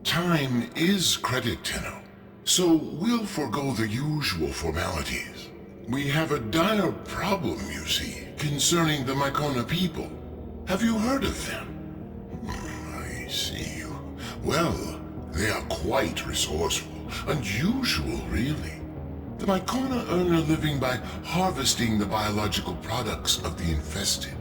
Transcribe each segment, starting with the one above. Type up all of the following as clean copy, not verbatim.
Time is credit, Tenno, so we'll forego the usual formalities. We have a dire problem, you see, concerning the Mycona people. Have you heard of them? I see. Well, they are quite resourceful. Unusual, really. The Mycona earn a living by harvesting the biological products of the infested.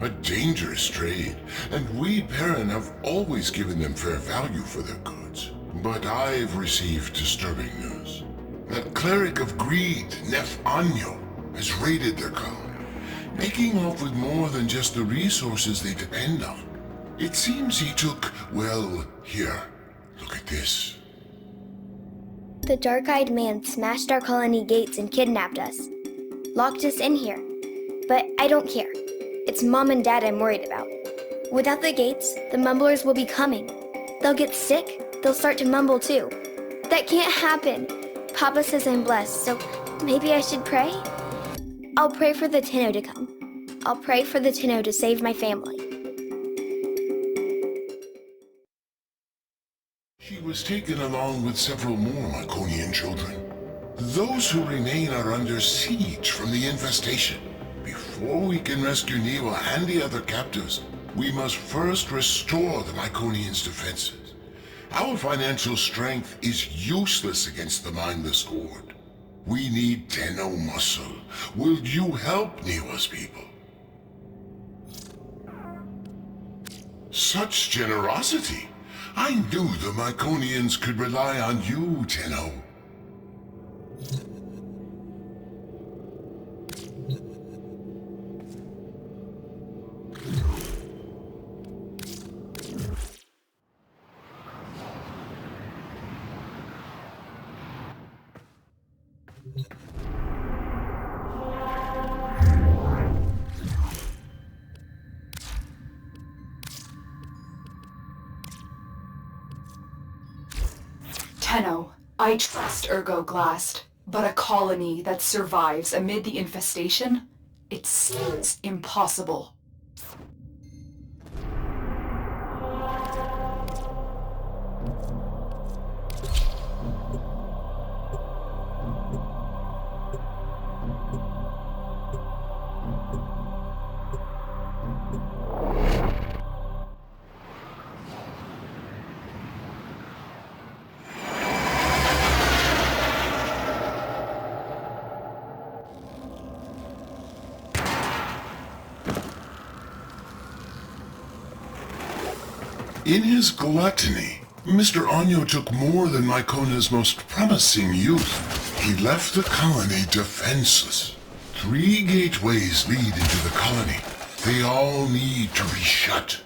A dangerous trade, and we Perrin have always given them fair value for their goods. But I've received disturbing news. That cleric of greed, Nef Anyo, has raided their colony, making off with more than just the resources they depend on. It seems he took, well, here, look at this. The dark-eyed man smashed our colony gates and kidnapped us. Locked us in here. But I don't care. It's Mom and Dad I'm worried about. Without the gates, the mumblers will be coming. They'll get sick, they'll start to mumble too. That can't happen. Papa says I'm blessed, so maybe I should pray? I'll pray for the Tenno to come. I'll pray for the Tenno to save my family. She was taken along with several more Myconian children. Those who remain are under siege from the infestation. Before we can rescue Niwa and the other captives, we must first restore the Myconians' defenses. Our financial strength is useless against the mindless horde. We need Tenno muscle. Will you help Niwa's people? Such generosity! I knew the Myconians could rely on you, Tenno. Tenno, I trust Glast, but a colony that survives amid the infestation? It seems impossible. In his gluttony, Mr. Anyo took more than Mycona's most promising youth. He left the colony defenseless. 3 gateways lead into the colony. They all need to be shut.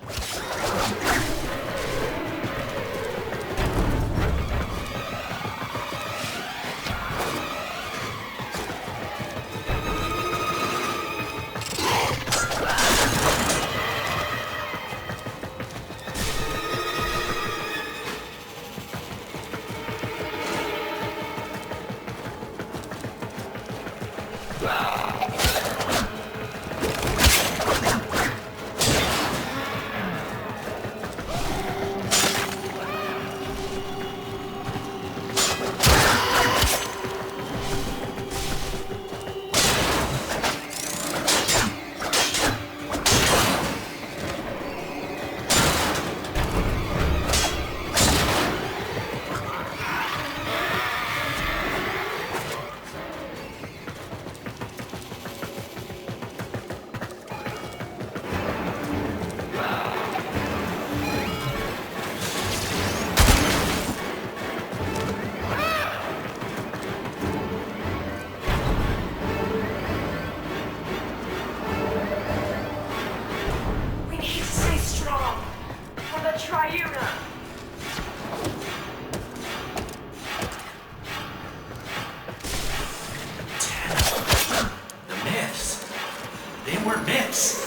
wear mitts.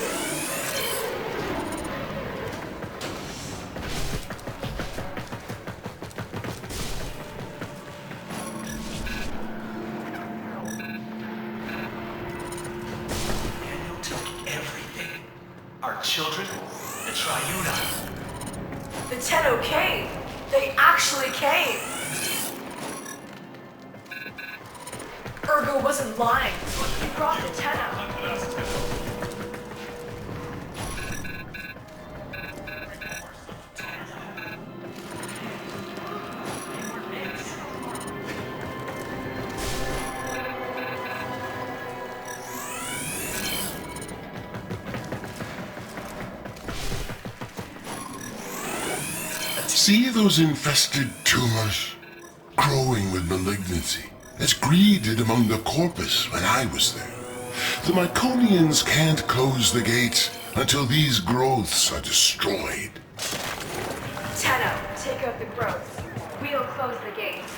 Daniel took everything. Our children, the Triuna. The Tenno came! They actually came! Ergo wasn't lying. He brought the Tenno. See those infested tumors? Growing with malignancy, as greed did among the corpus when I was there. The Myconians can't close the gates until these growths are destroyed. Tenno, take out the growths. We'll close the gates.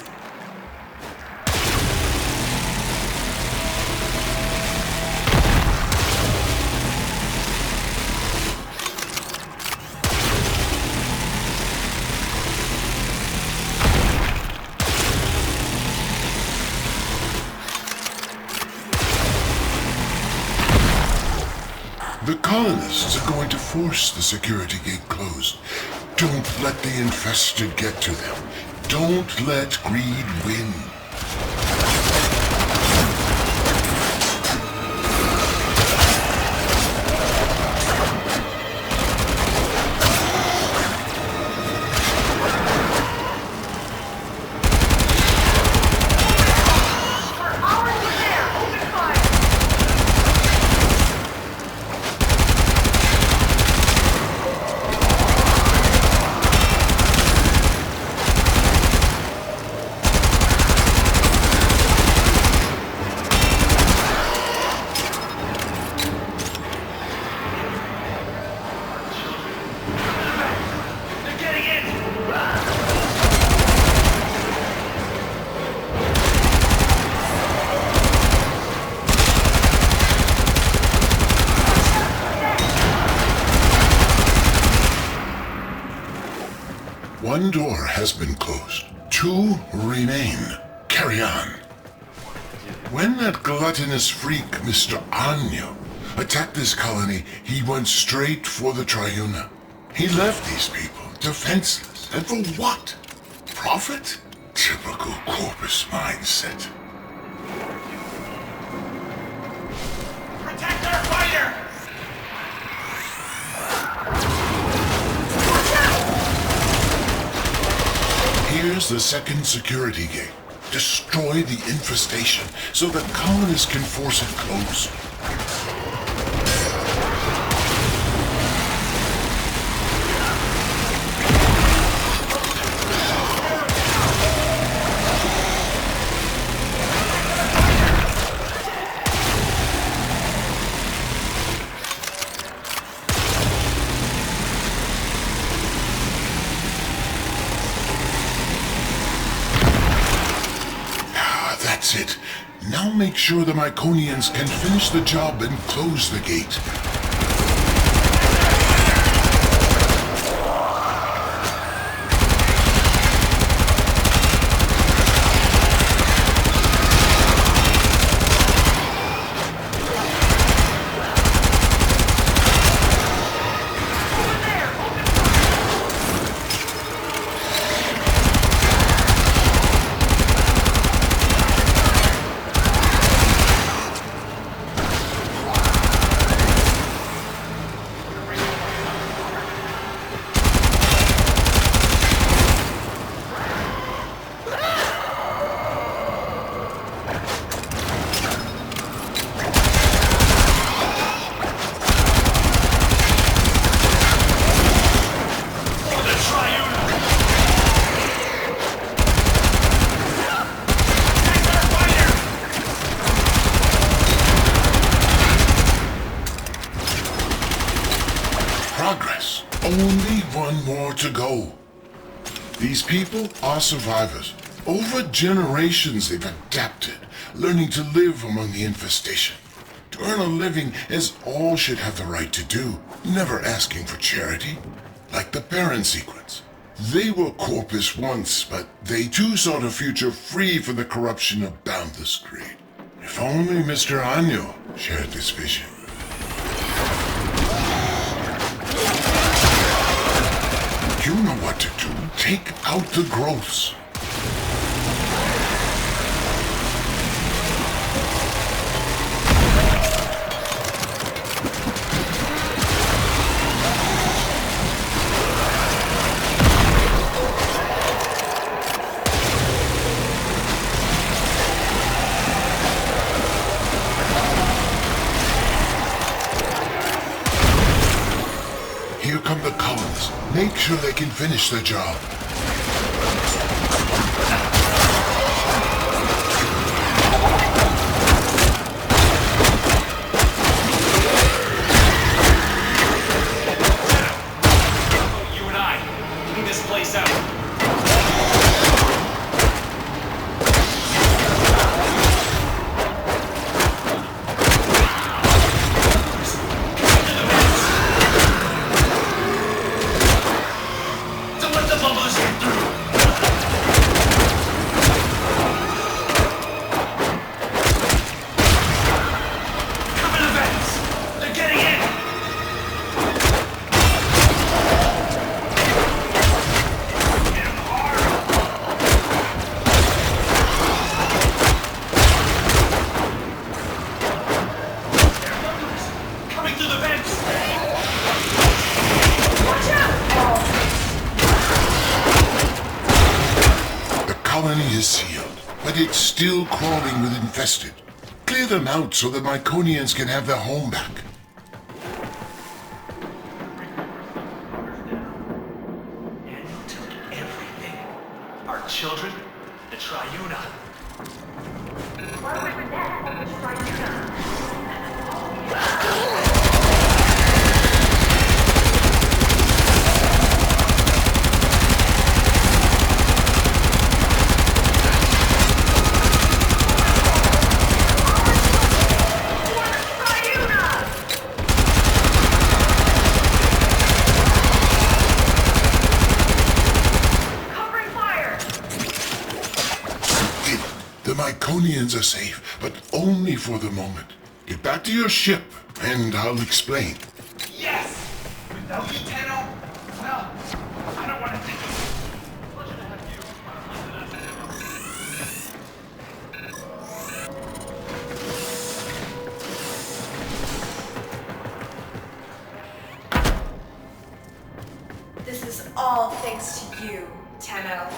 The colonists are going to force the security gate closed. Don't let the infested get to them. Don't let greed win. One door has been closed. 2 remain. Carry on. When that gluttonous freak, Mr. Anyo, attacked this colony, he went straight for the Triuna. He left these people defenseless. And for what? Profit? Typical corpus mindset. Protect our fighter! Here's the second security gate. Destroy the infestation so the colonists can force it closed. That's it. Now make sure the Myconians can finish the job and close the gate. Progress. Only one more to go. These people are survivors. Over generations they've adapted, learning to live among the infestation. To earn a living as all should have the right to do, never asking for charity. Like the parent sequence. They were corpus once, but they too sought a future free from the corruption of boundless greed. If only Mr. Año shared this vision. You know what to do. Take out the growths. Here come the columns. Make sure they can finish the job. You and I, clean this place out. Don't let the bubbles get through. Cover the vents. They're getting in. Hit 'em hard. They're bubblers. Coming through the vents. Watch out! The colony is sealed, but it's still crawling with infested. Clear them out so the Myconians can have their home back. Daniel took everything. Our children, the Triuna. Why would that try to covering fire! The Myconians are safe, but only for the moment. Get back to your ship, and I'll explain. Yes! Without you, Tenno, well, I don't want to think of it. Pleasure to have you. This is all thanks to you, Tenno.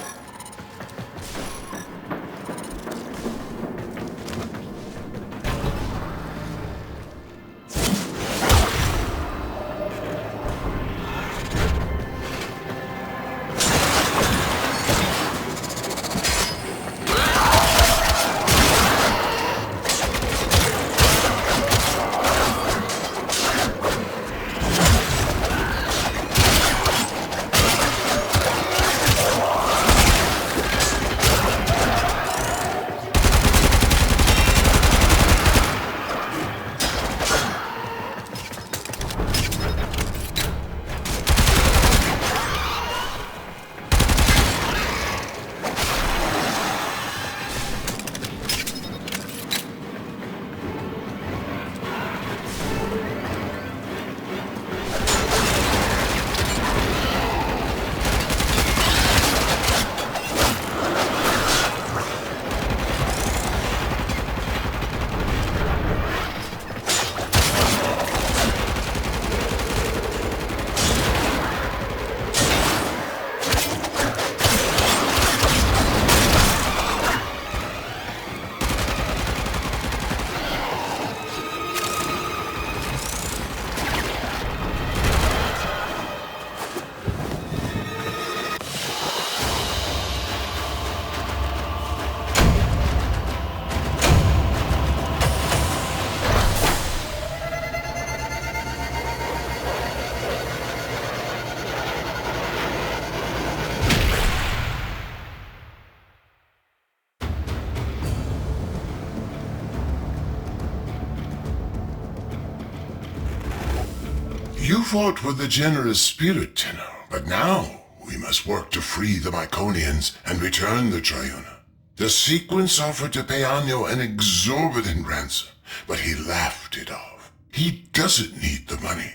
You fought with a generous spirit, Tenno, but now we must work to free the Myconians and return the Triuna. The sequence offered to pay Anyo an exorbitant ransom, but he laughed it off. He doesn't need the money.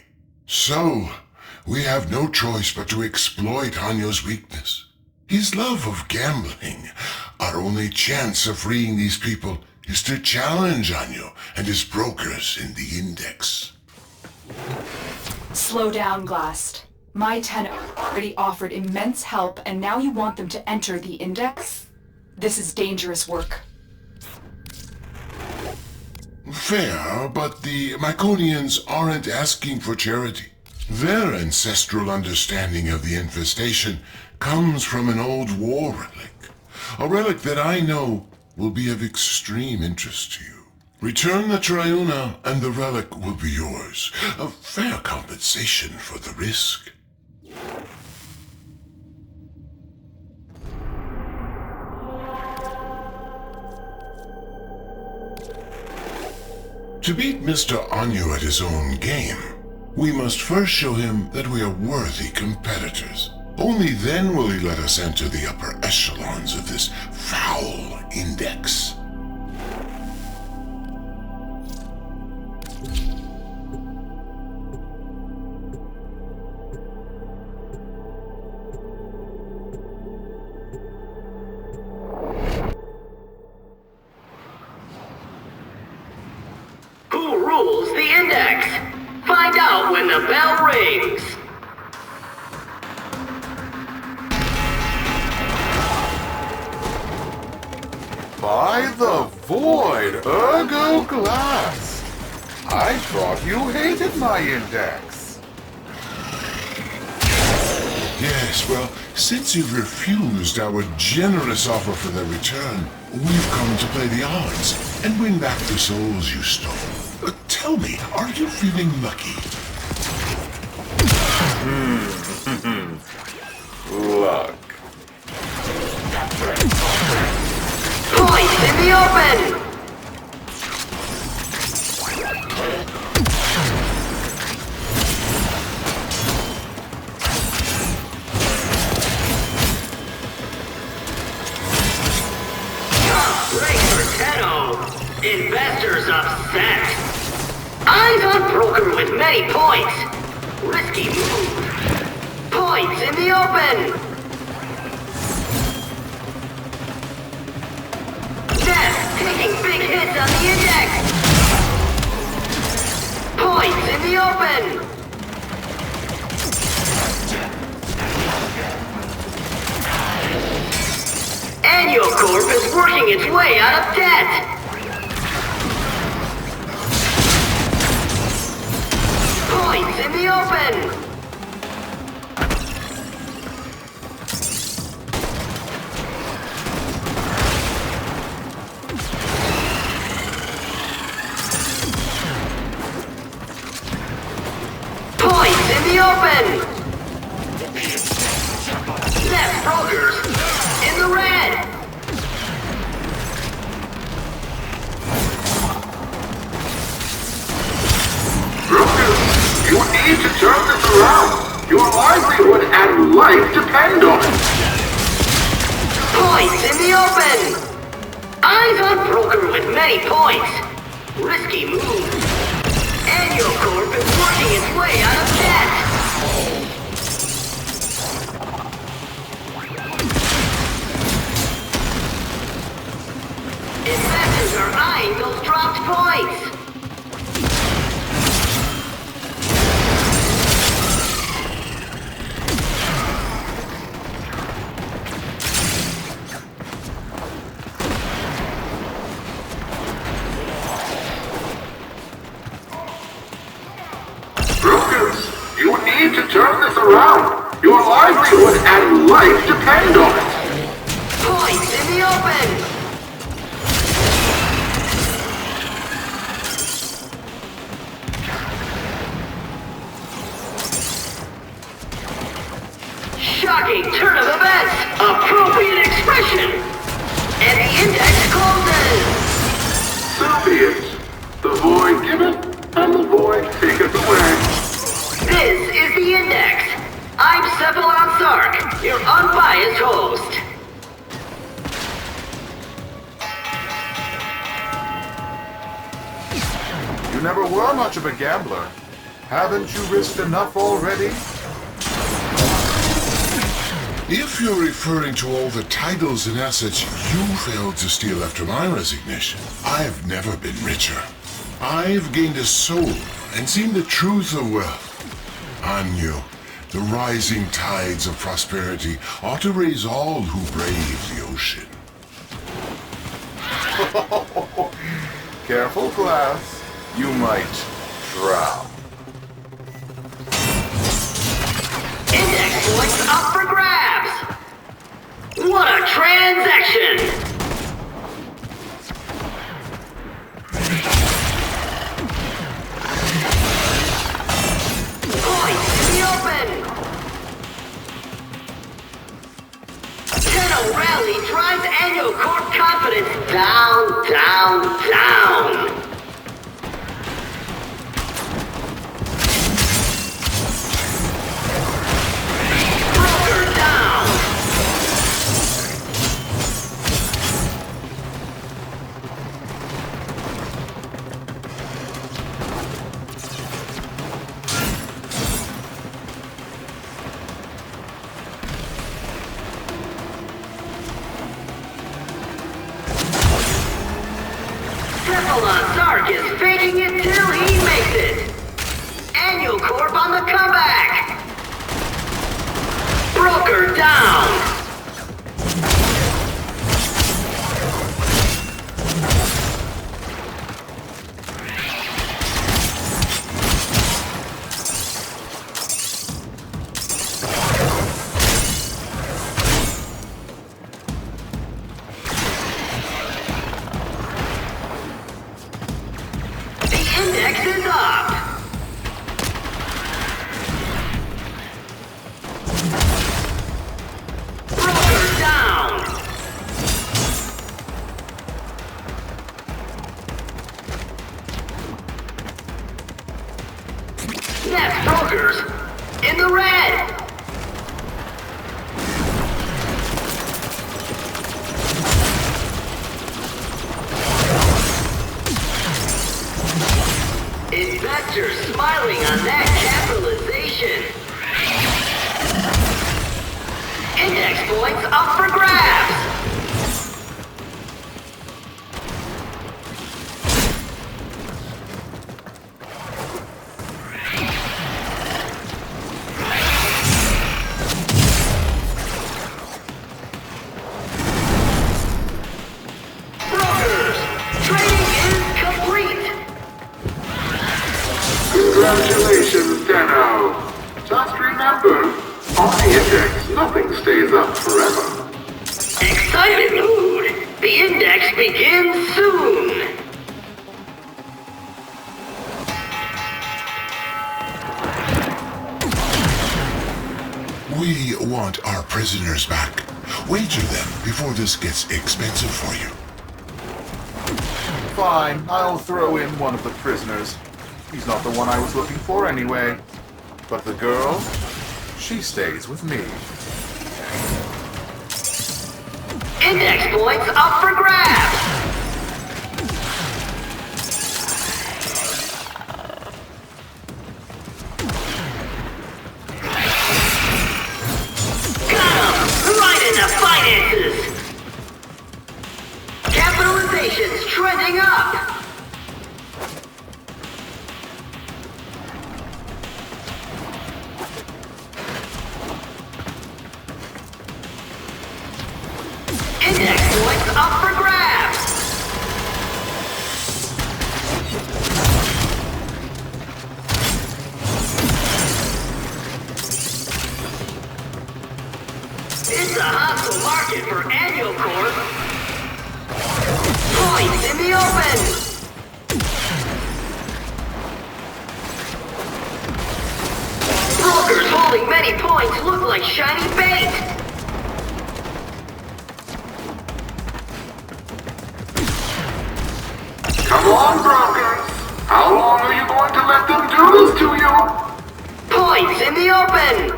So, we have no choice but to exploit Anyo's weakness. His love of gambling. Our only chance of freeing these people is to challenge Anyo and his brokers in the Index. Slow down, Glast. My Tenno already offered immense help, and now you want them to enter the Index? This is dangerous work. Fair, but the Myconians aren't asking for charity. Their ancestral understanding of the infestation comes from an old war relic. A relic that I know will be of extreme interest to you. Return the Triuna and the relic will be yours. A fair compensation for the risk. To beat Mr. Anyo at his own game, we must first show him that we are worthy competitors. Only then will he let us enter the upper echelons of this foul Index. Who rules the Index? Find out when the bell rings. By the void, Ergo Glast! I thought you hated my Index. Yes, well, since you've refused our generous offer for their return, we've come to play the odds and win back the souls you stole. Tell me, are you feeling lucky? Luck. Points in the open! Break for Tenno. Investors upset. Eyes on broker with many points. Risky move. Points in the open. Death taking big hits on the Index. Points in the open. Annual Corp is working its way out of debt. Points in the open. Points in the open. Left brokers in the red. You need to turn this around. Your livelihood and life depend on it. Points in the open. Eyes on broker with many points. Risky move. Annual Corp is working its way out of debt. Investors are eyeing those dropped points. You need to turn this around. Your livelihood and life depend on it. Points in the open. Shocking turn of events. Appropriate expression. And the Index closes. So be it. The void giveth, and the void taketh away. This your unbiased host. You never were much of a gambler. Haven't you risked enough already? If you're referring to all the titles and assets you failed to steal after my resignation, I've never been richer. I've gained a soul and seen the truth of wealth. On you, the rising tides of prosperity ought to raise all who brave the ocean. Careful, Glass. You might drown. Index points up for grabs! What a transaction! Points in the open! Tenno Rally drives Annual Corp confidence down, down, down! Broker down! Cephalon Zark is faking it till he makes it! Annual Corp on the comeback! Broker down! The index is up! Broker down! Next brokers in the red! Investors smiling on that capitalization. Index points up for grabs. Brokers, trading is complete. Congratulations, Tenno. Just remember, on the index, nothing stays up forever. Excited mood. The index begins soon. We want our prisoners back. Wager them before this gets expensive for you. Fine, I'll throw in one of the prisoners. He's not the one I was looking for anyway. But the girl, she stays with me. Index points up for grabs. Got him! Right in the finances! Capitalization's trending up! Index points up for grabs! It's a hostile market for Annual Corp. Points in the open! Brokers holding many points look like shiny bait! Come on, brokers. How long are you going to let them do this to you? Points in the open!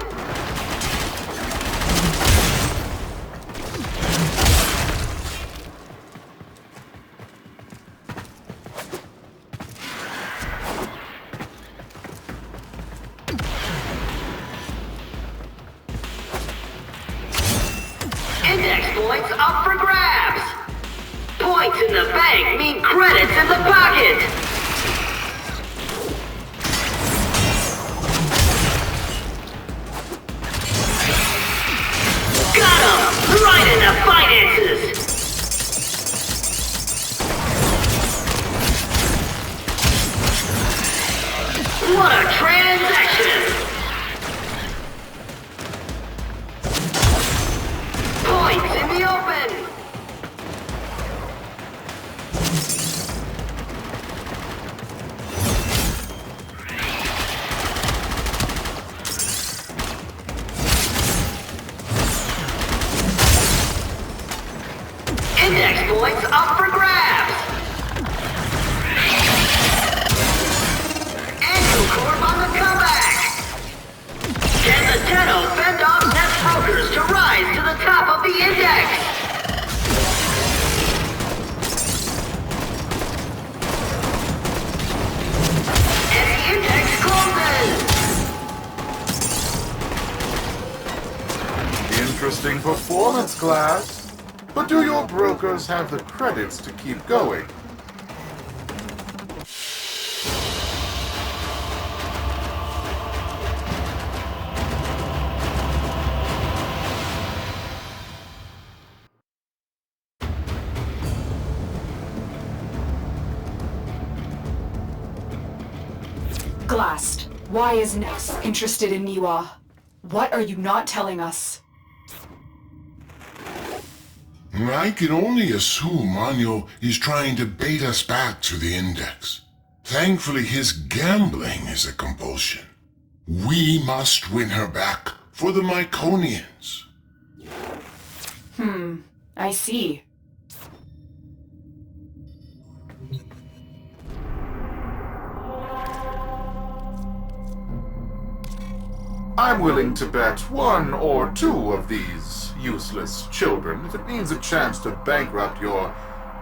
transaction! Points in the open! Index points up for grabs! Angle Corp on the comeback! Can the Tenno fend off net brokers to rise to the top of the index? And the index closes! Interesting performance, Glast. But do your brokers have the credits to keep going? Glast, why is Nex interested in Niwa? What are you not telling us? I can only assume Anyo is trying to bait us back to the Index. Thankfully, his gambling is a compulsion. We must win her back for the Myconians. I see. I'm willing to bet one or two of these useless children if it means a chance to bankrupt your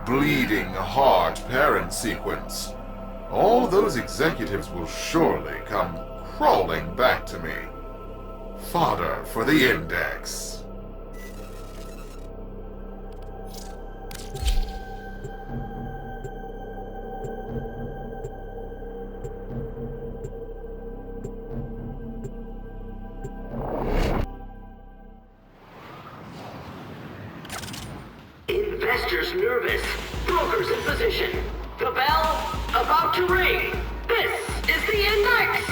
bleeding heart parent sequence. All those executives will surely come crawling back to me. Fodder for the Index. Investors nervous. Brokers in position. The bell about to ring. This is the index.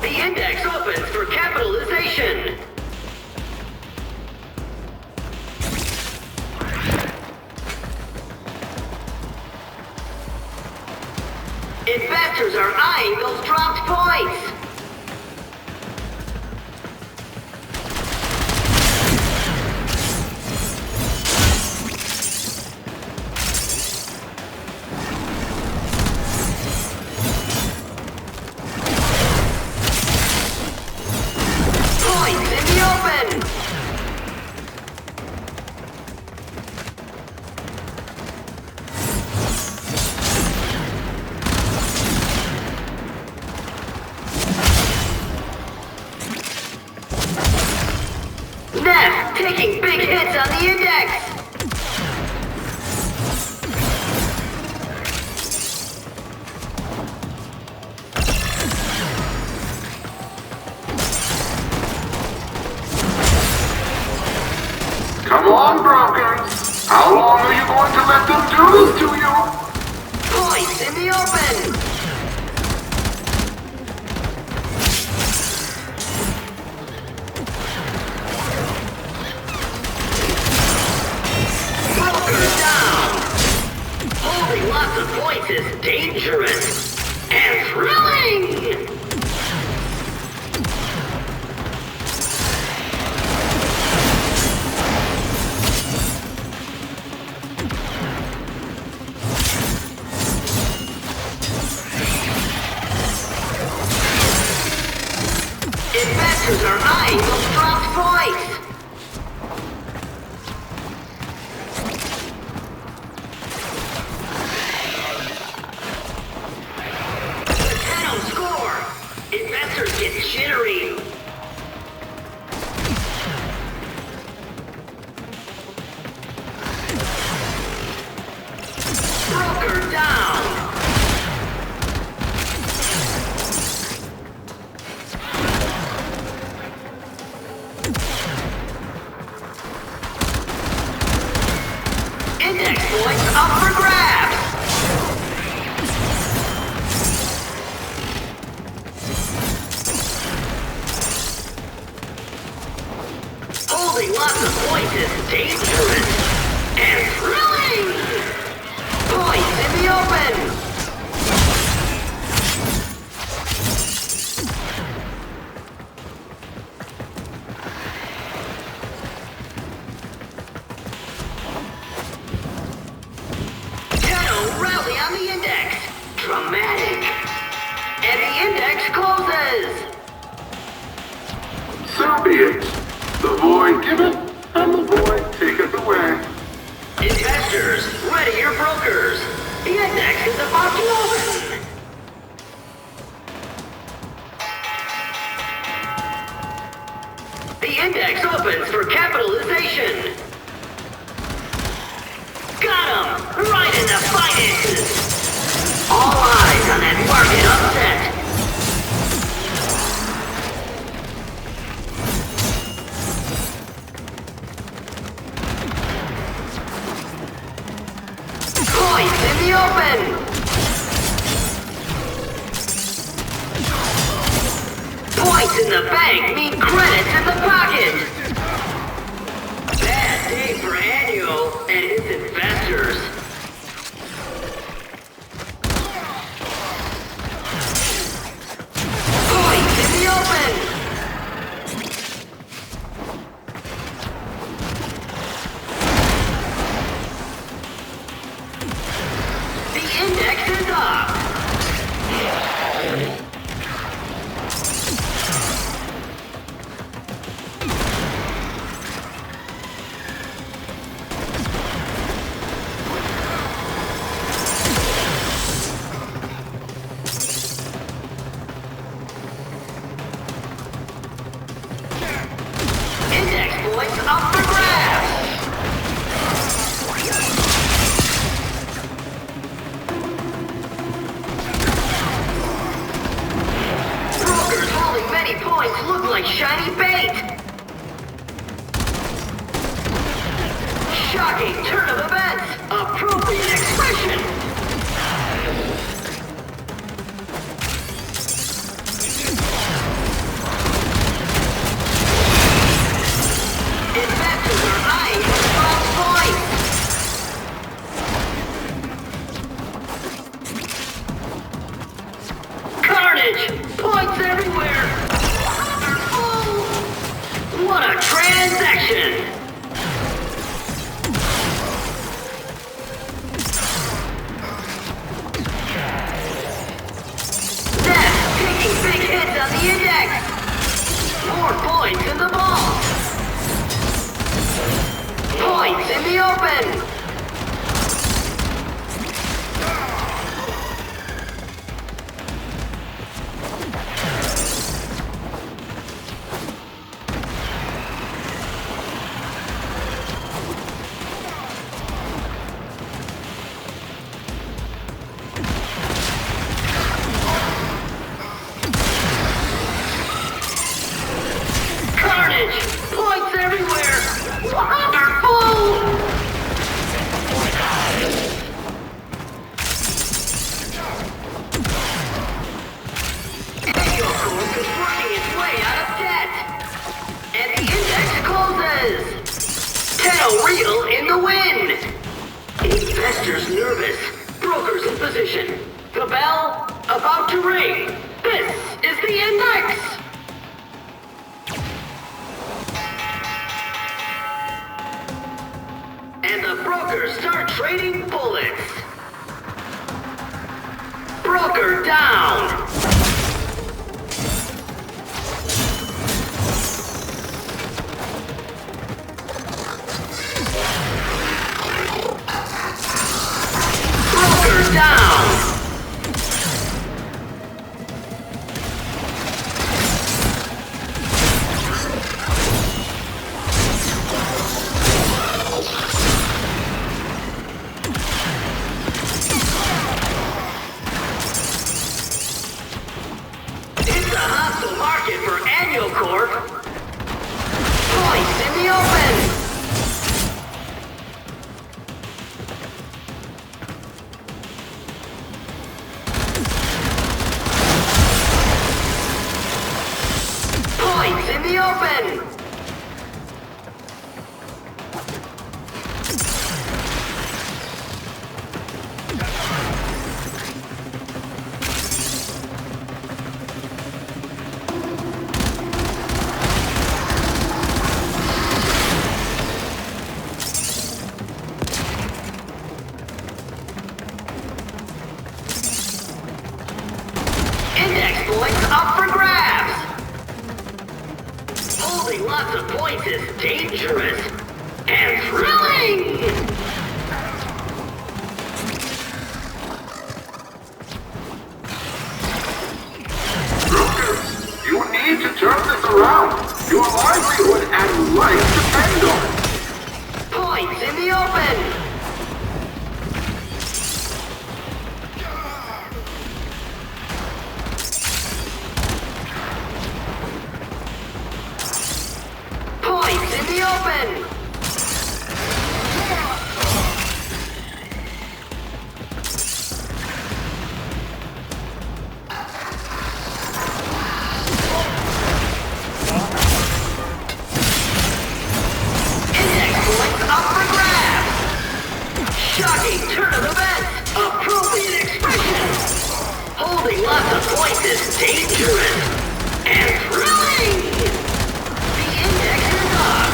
The index opens for capitalization. Investors are eyeing those dropped points. Points in the open. Neff taking big hits on the index. Come on, brokers! How long are you going to let them do this to you? Points in the open. Broker down. Holding lots of points is dangerous and thrilling. Investors are eyeing those dropped points. The Tenno score Losing lots of points is dangerous and thrilling! Points in the open! Tenno, rally on the index! Dramatic! And the index closes! So be it. The void giveth, and the void taketh away. Investors, ready your brokers! The index is about to open! The index opens for capitalization! Got him! Right in the finances! All eyes on that market upset! Points in the open! Points in the bank mean credits in the pocket! Bad day for Annual and his investors. Points in the open! The index is up! Index points up for grabs! Brokers holding many points look like shiny bait! Shocking turn of events! Appropriate expression! Investors are eyeing the wrong point! Carnage! Points everywhere! Wonderful! What a transaction! That's taking big hits on the index! More points in the ball! Points in the open! Carnage! Points everywhere! Wonderful! Yoko is working its way out of debt! And the index closes! Tenno Real in the win! Investors nervous, brokers in position. The bell about to ring. This is the index! And the brokers start trading bullets. Broker down. Broker down. points is dangerous and thrilling! You need to turn this around. Your livelihood and life depend on it. Points in the open! Points in the open! Shocking turn of events! Appropriate expression! Holding lots of points is dangerous and thrilling! The index is up!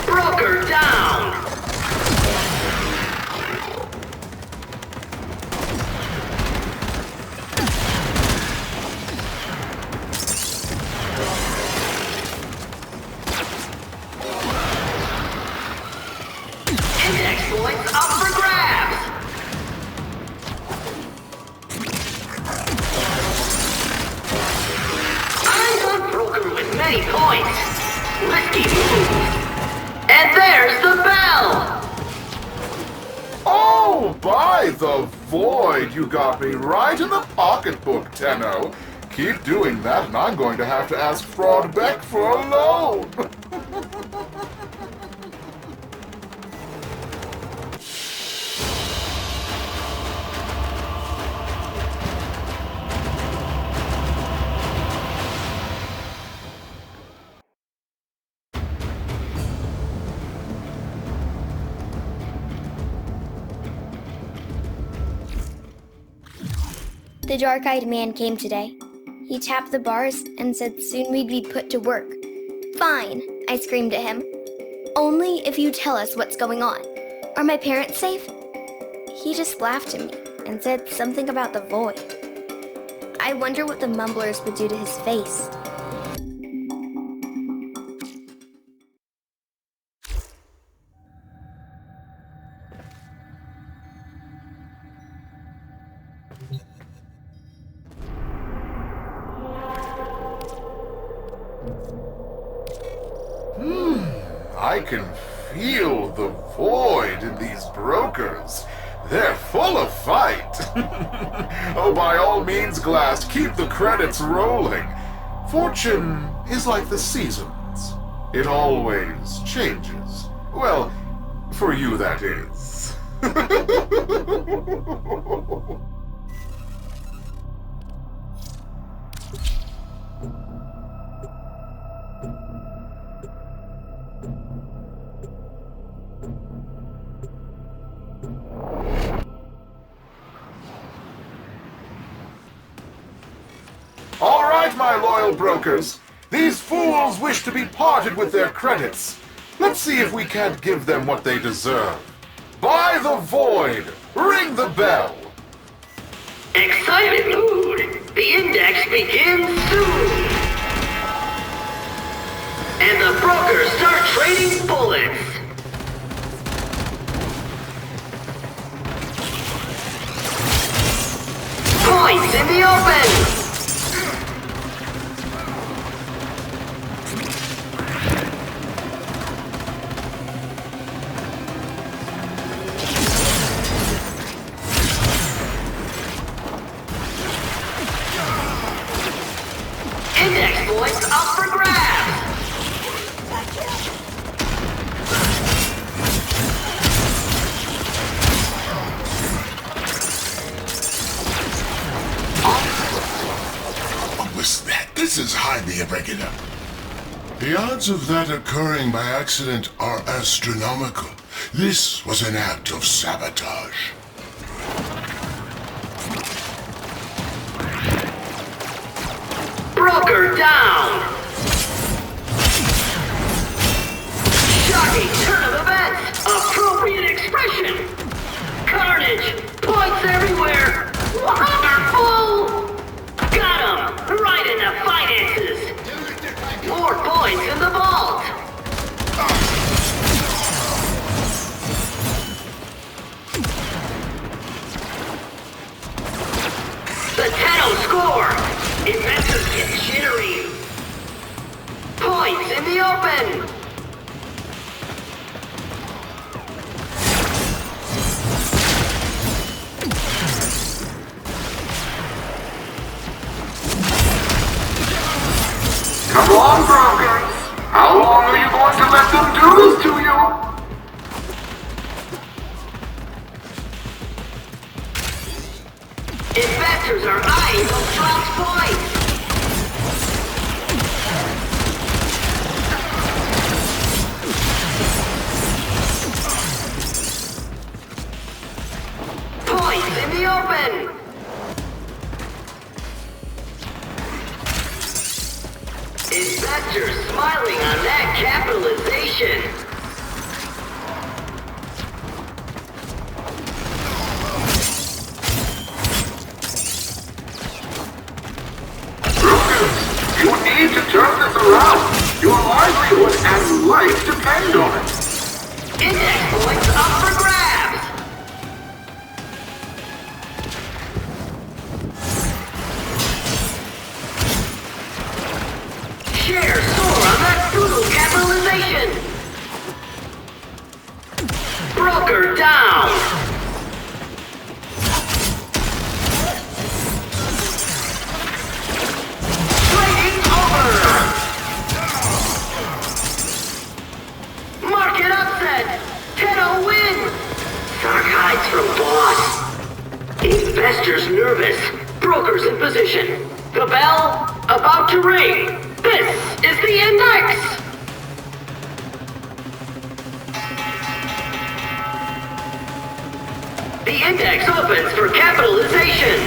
Broker down! Index points up for grabs! Eyes on Broker with many points. Risky move. And there's the bell! Oh, by the void, you got me right in the pocketbook, Tenno. Keep doing that, and I'm going to have to ask Fraud Beck for a loan. The dark-eyed man came today. He tapped the bars and said soon we'd be put to work. Fine, I screamed at him. Only if you tell us what's going on. Are my parents safe? He just laughed at me and said something about the void. I wonder what the mumblers would do to his face. I can feel the void in these brokers. They're full of fight. Oh, by all means, Glast, keep the credits rolling. Fortune is like the seasons. It always changes. Well, for you, that is. All right, my loyal brokers. These fools wish to be parted with their credits. Let's see if we can't give them what they deserve. By the void, ring the bell. Excited mood! The index begins soon! And the brokers start trading bullets! Points in the open! Index points up for grabs! What was that? This is highly irregular. The odds of that occurring by accident are astronomical. This was an act of sabotage. Broker down! Shocking turn of events! Appropriate expression! Carnage! Points everywhere! Wonderful! Got him! Right in the finances! More points in the open! Come on, brokers! How long are you going to let them do this to you? Investors are eyeing those dropped points! Points in the open! Investors smiling on that capitalization. Brokers, you need to turn this around. Your livelihood and life depend on it. Index points up for grabs. Shares soar on that brutal capitalization. Broker down. Trading over. Market upset. 10-0 win. Stock hides from boss. Investors nervous. Brokers in position. The bell about to ring. This is the index! The index opens for capitalization.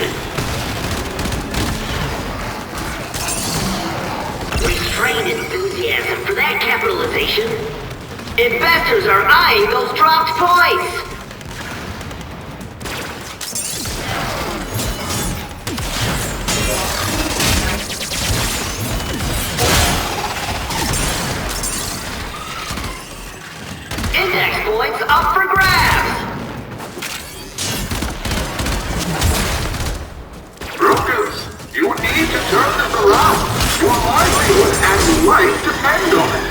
Restrained enthusiasm for that capitalization. Investors are eyeing those dropped points. Index points up for grabs! Brokers, you need to turn this around. Your livelihood and life depend on it.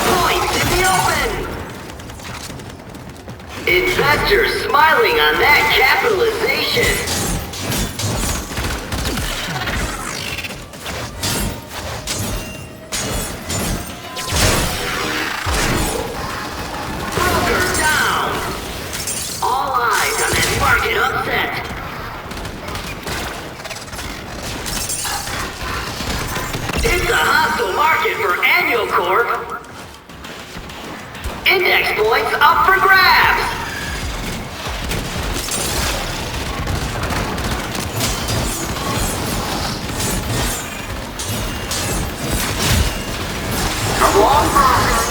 Points in the open! Investors smiling on that capitalization. Market upset. It's a hostile market for Annual Corp. Index points up for grabs. Come on, brokers.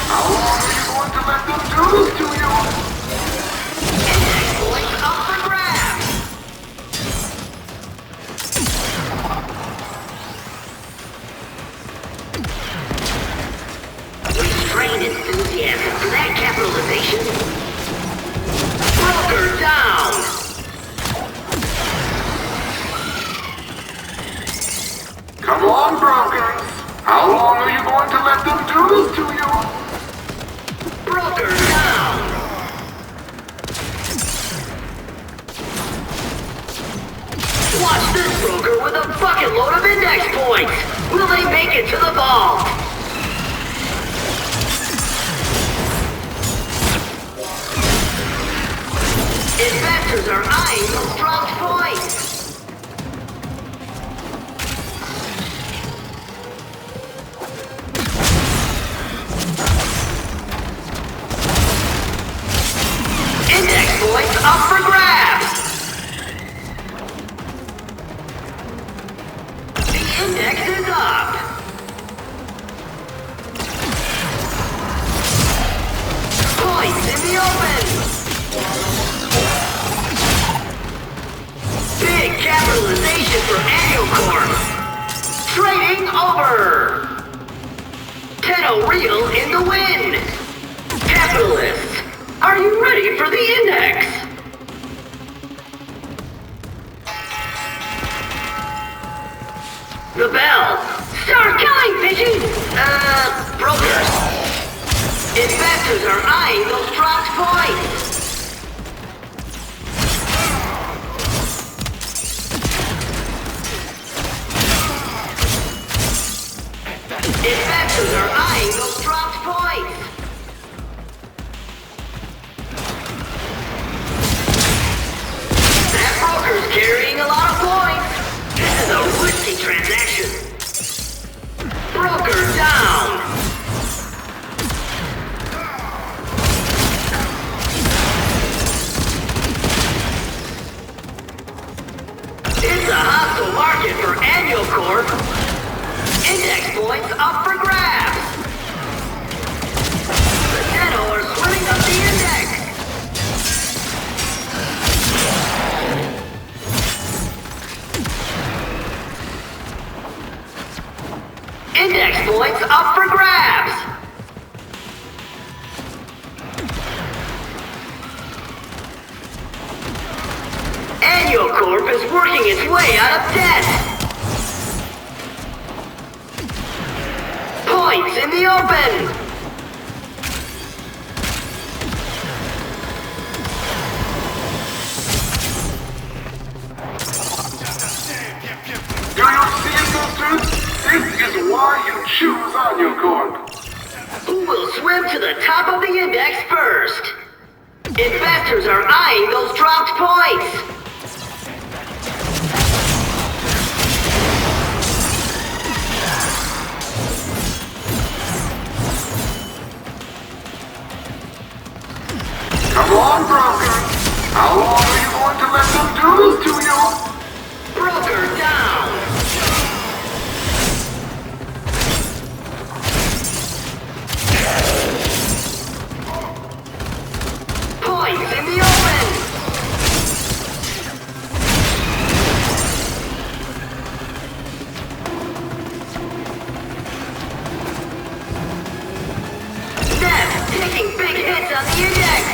How long are you going to let them do this to you? Points up for grabs! Restrained enthusiasm for that capitalization. Broker down! Come on, brokers. How long are you going to let them do this to you? Broker down! Watch this broker with a bucket load of index points! Will they make it to the vault? Investors are eyeing those dropped points! Index points up for grabs! Index is up! Points in the open! Big capitalization for Annual Corp! Trading over! 10-0 real in the win! Capitalists, are you ready for the index? The bell! Start killing, fishes! Brokers. Investors are eyeing those dropped points! Investors are eyeing those dropped points! That broker's carrying a lot of points! This is a risky transaction! Broker down! It's a hostile market for Annual Corp! Index points up for grabs! The Tenno are swimming up the index! Index points up for grabs! Annual Corp is working its way out of debt! Points in the open! Do you see it, sisters? This is why you choose Anya Corp. Who will swim to the top of the index first? Investors are eyeing those dropped points! Come on, broker. How long are you going to let them do this to you? Broker down! Points in the open! Net taking big hits on the index!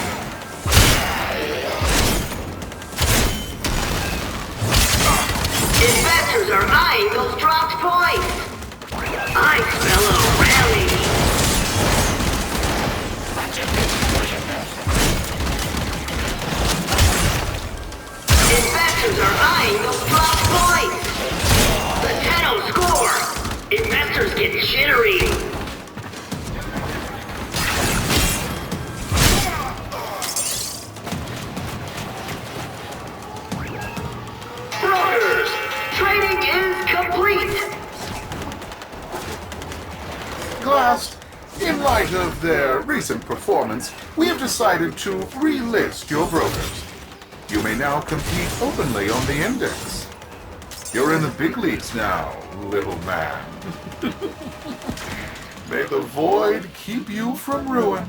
Investors are eyeing those dropped points! I smell a rally! Investors are eyeing those dropped points! The Tenno score! Investors get jittery! Brokers! Trading is complete! Glast, in light of their recent performance, we have decided to relist your brokers. You may now compete openly on the index. You're in the big leagues now, little man. May the void keep you from ruin.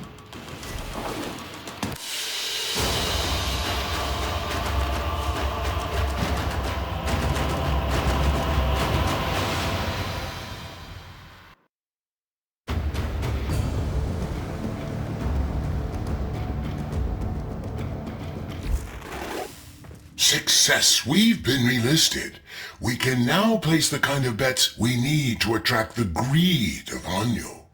Success! We've been relisted. We can now place the kind of bets we need to attract the greed of Hanyo.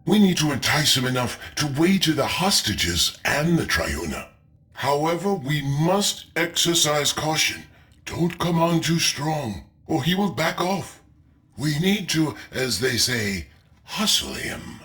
We need to entice him enough to wager the hostages and the Triuna. However, we must exercise caution. Don't come on too strong, or he will back off. We need to, as they say, hustle him.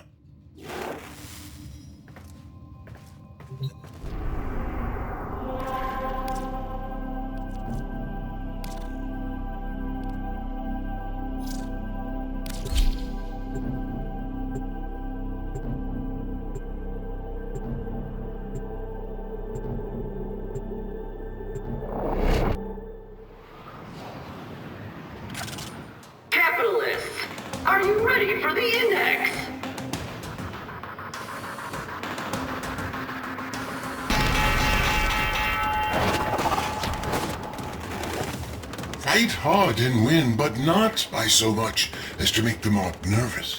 Capitalists, are you ready for the index? Fight hard and win, but not by so much as to make the mob nervous.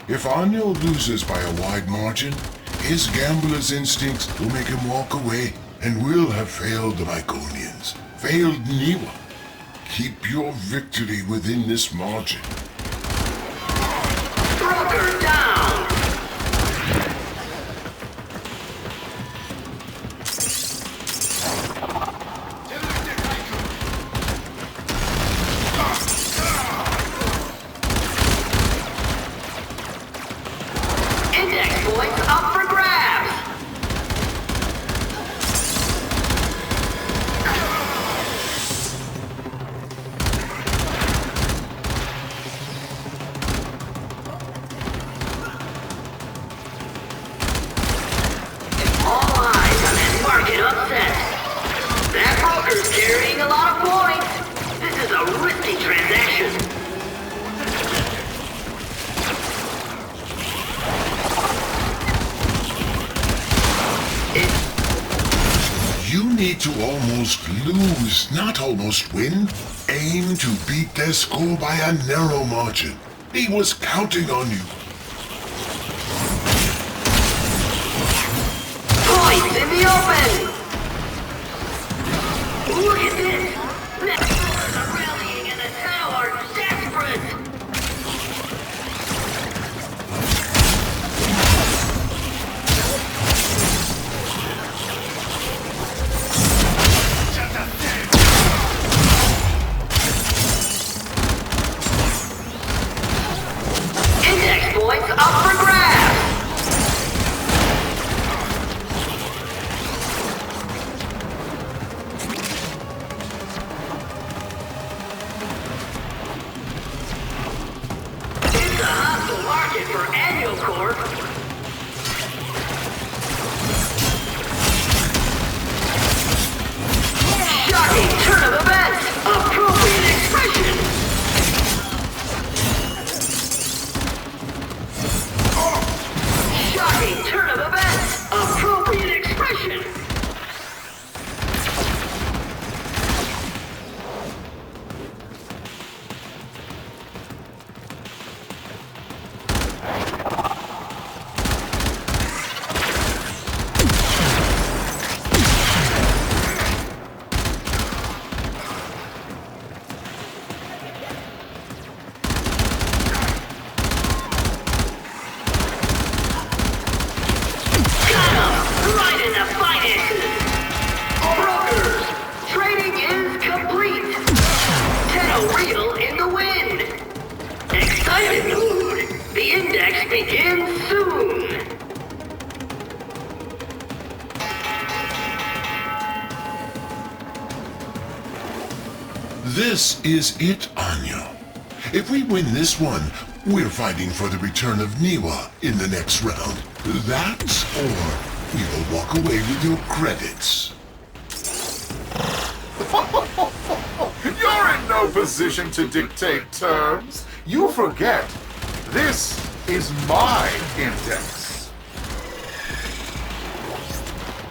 If Anyo loses by a wide margin, his gambler's instincts will make him walk away, and we'll have failed the Myconians, failed Niwa. keep your victory within this margin. Broker down! Index points up for grabs! All eyes on that market upset. That broker's carrying a lot of points. This is a risky transaction. You need to almost lose, not almost win. Aim to beat their score by a narrow margin. He was counting on you. Points in the open! Look at this! Netballers are rallying and the Tau are desperate! Index points up for grabs! It's a hostile market for Annual Corp. Shocking turn of events! Appropriate expression! Shocking turn of events! Appropriate expression! Got him! Right in the finances! Brokers! Trading is complete! Tenno Real in the win! Excited mood! The index begins soon! This is it, Anya. If we win this one, we're fighting for the return of Niwa in the next round. That, or we will walk away with your credits. You're in no position to dictate terms. You forget. This is my index.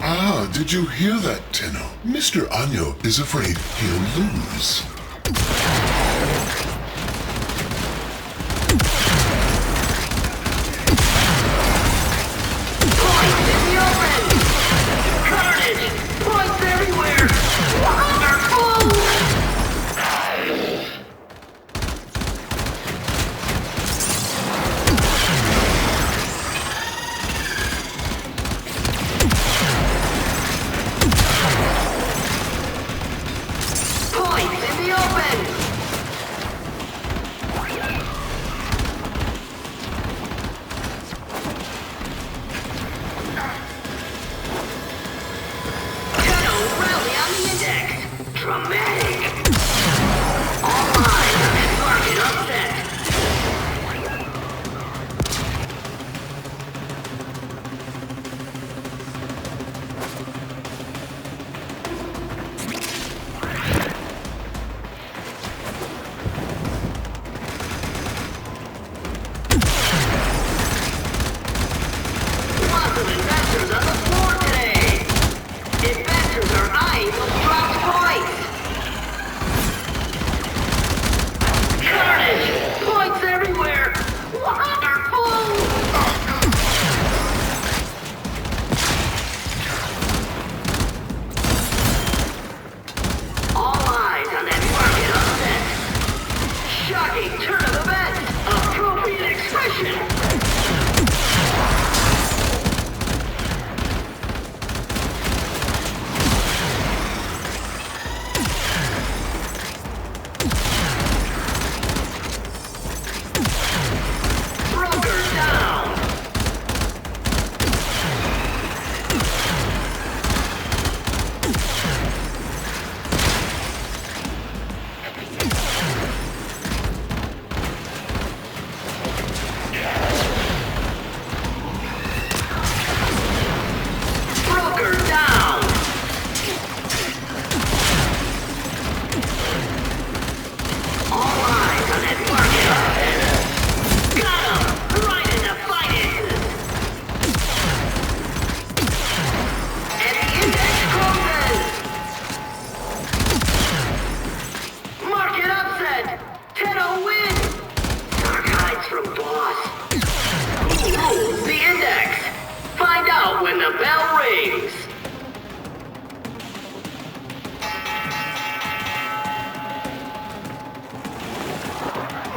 Ah, did you hear that, Tenno? Mr. Anyo is afraid he'll lose. Points in the open! Carnage! Points everywhere! Wonderful! Points in the open! Tenno rally on the index! Dramatic! All eyes on that market upset!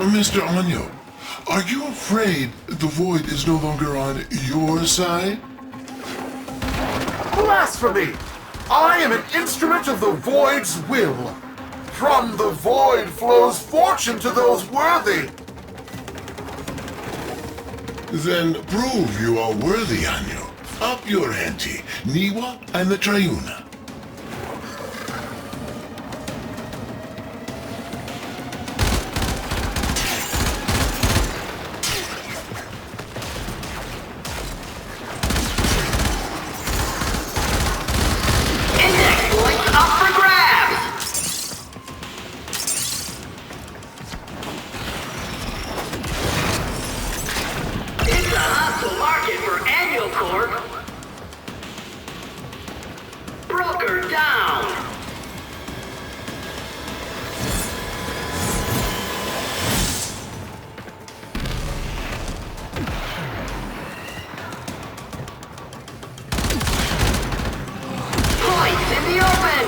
Mr. Anyo, are you afraid the Void is no longer on your side? Blasphemy! I am an instrument of the Void's will. From the Void flows fortune to those worthy. Then prove you are worthy, Anyo. Up your ante, Niwa and the Triuna. Index points up for grabs! It's a hostile market for Annual Corp. Broker down! Points in the open!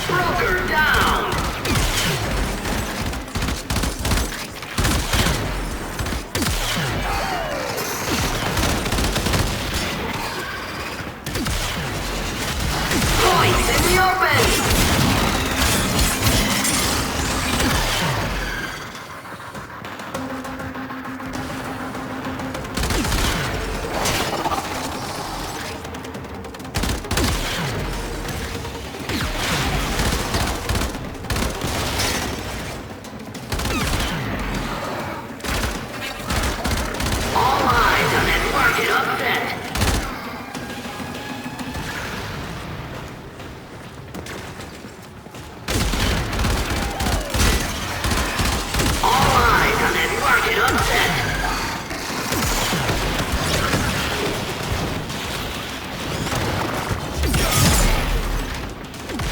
Broker down! Points in the open! All eyes on that market upset. All eyes on that market upset.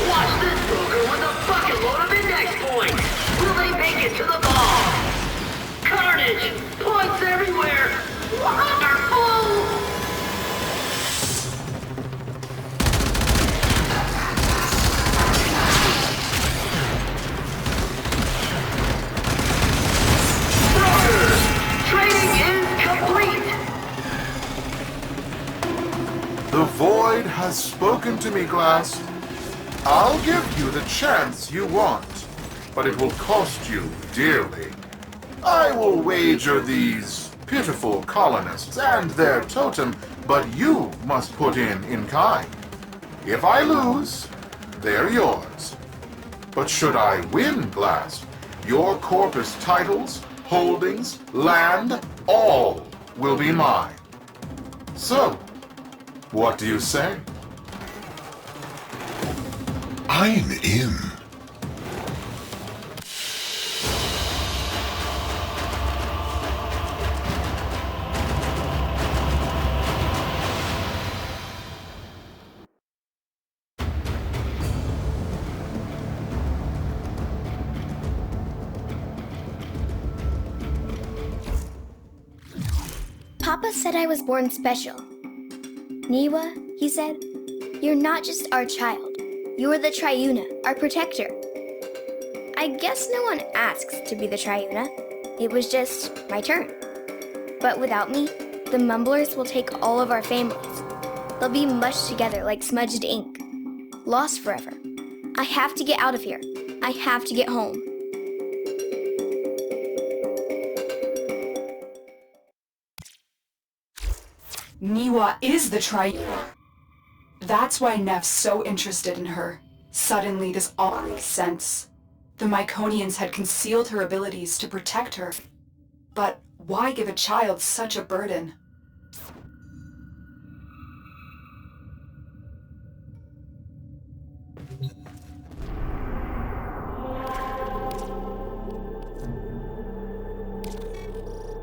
Watch this broker with a bucket load of index points. Will they make it to the ball? Carnage! Points everywhere! Wonderful! Brokers! Trading is complete! The Void has spoken to me, Glast. I'll give you the chance you want, but it will cost you dearly. I will wager these pitiful colonists and their totem, but you must put in kind. If I lose, they're yours. But should I win, Glast, your corpus titles, holdings, land, all will be mine. So, what do you say? I'm in. Papa said I was born special. Niwa, he said, you're not just our child. You're the Triuna, our protector. I guess no one asks to be the Triuna. It was just my turn. But without me, the Mumblers will take all of our families. They'll be mushed together like smudged ink. Lost forever. I have to get out of here. I have to get home. Niwa is the Triuna. That's why Neff's so interested in her. Suddenly, this all makes sense. The Myconians had concealed her abilities to protect her. But why give a child such a burden?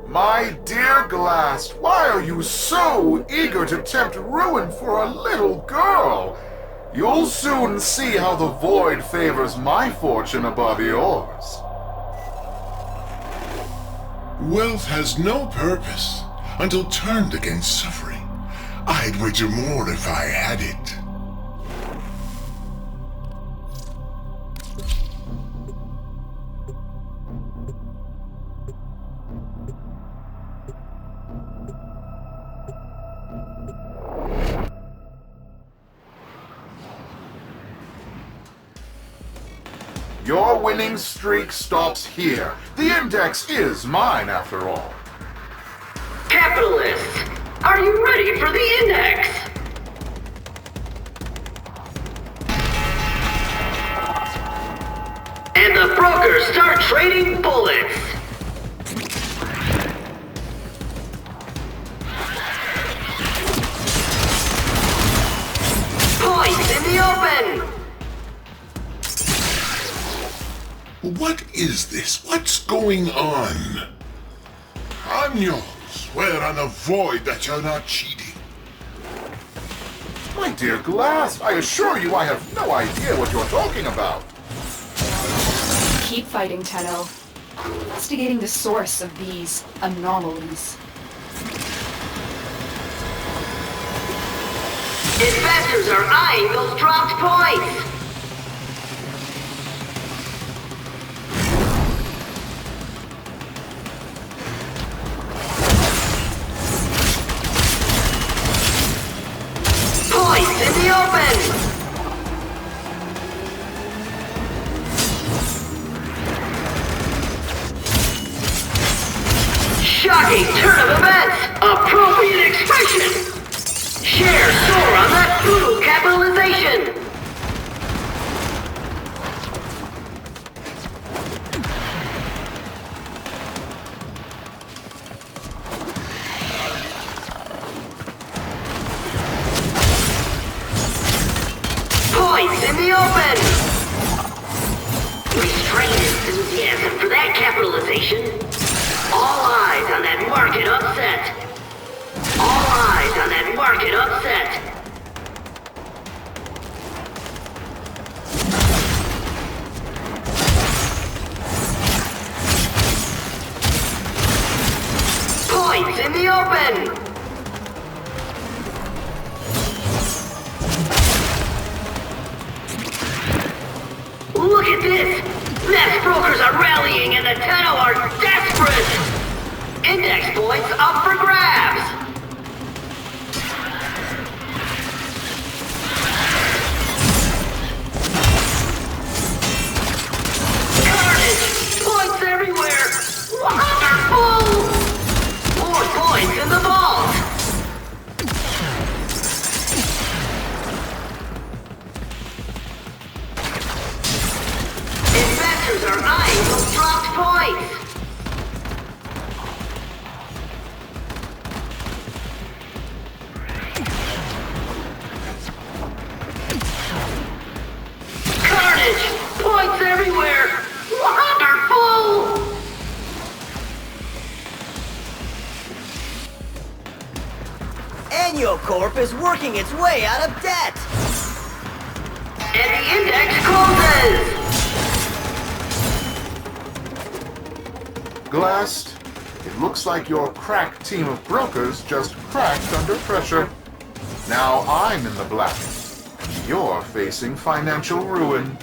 My dear Glast, why are you so eager to tempt ruin for a little girl? You'll soon see how the void favors my fortune above yours. Wealth has no purpose until turned against suffering. I'd wager more if I had it. Your winning streak stops here. The index is mine, after all. Capitalists, are you ready for the index? And the brokers start trading bullets. Points in the open. What is this? What's going on? Anyo, swear on the void that you're not cheating. My dear Glast, I assure you I have no idea what you're talking about. Keep fighting, Tenno. Investigating the source of these anomalies. Investors are eyeing those dropped points. Points in the open. Shocking turn of events! Appropriate expression! Shares soar on that brutal capitalization! Points in the open! Restrained enthusiasm for that capitalization. All eyes on that market upset. All eyes on that market upset. Points in the open. Look at this. Nest brokers are rallying and the Tenno are desperate! Index points up for grabs! Carnage! Points everywhere! Wonderful! More points in the vault! Investors are eyeing those dropped points! Carnage! Points everywhere! Wonderful! Annual Corp is working its way out of debt! And the index closes! Glast, it looks like your crack team of brokers just cracked under pressure. Now I'm in the black. You're facing financial ruin.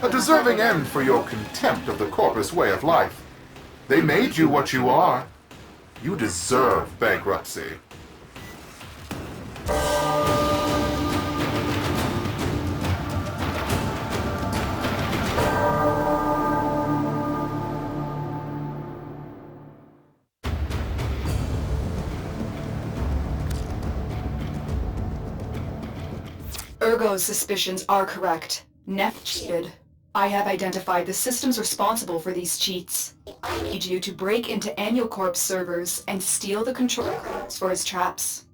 A deserving end for your contempt of the corpus way of life. They made you what you are. You deserve bankruptcy. Ergo's suspicions are correct. Neff cheated. I have identified the systems responsible for these cheats. I need you to break into Annual Corp's servers and steal the control codes for his traps.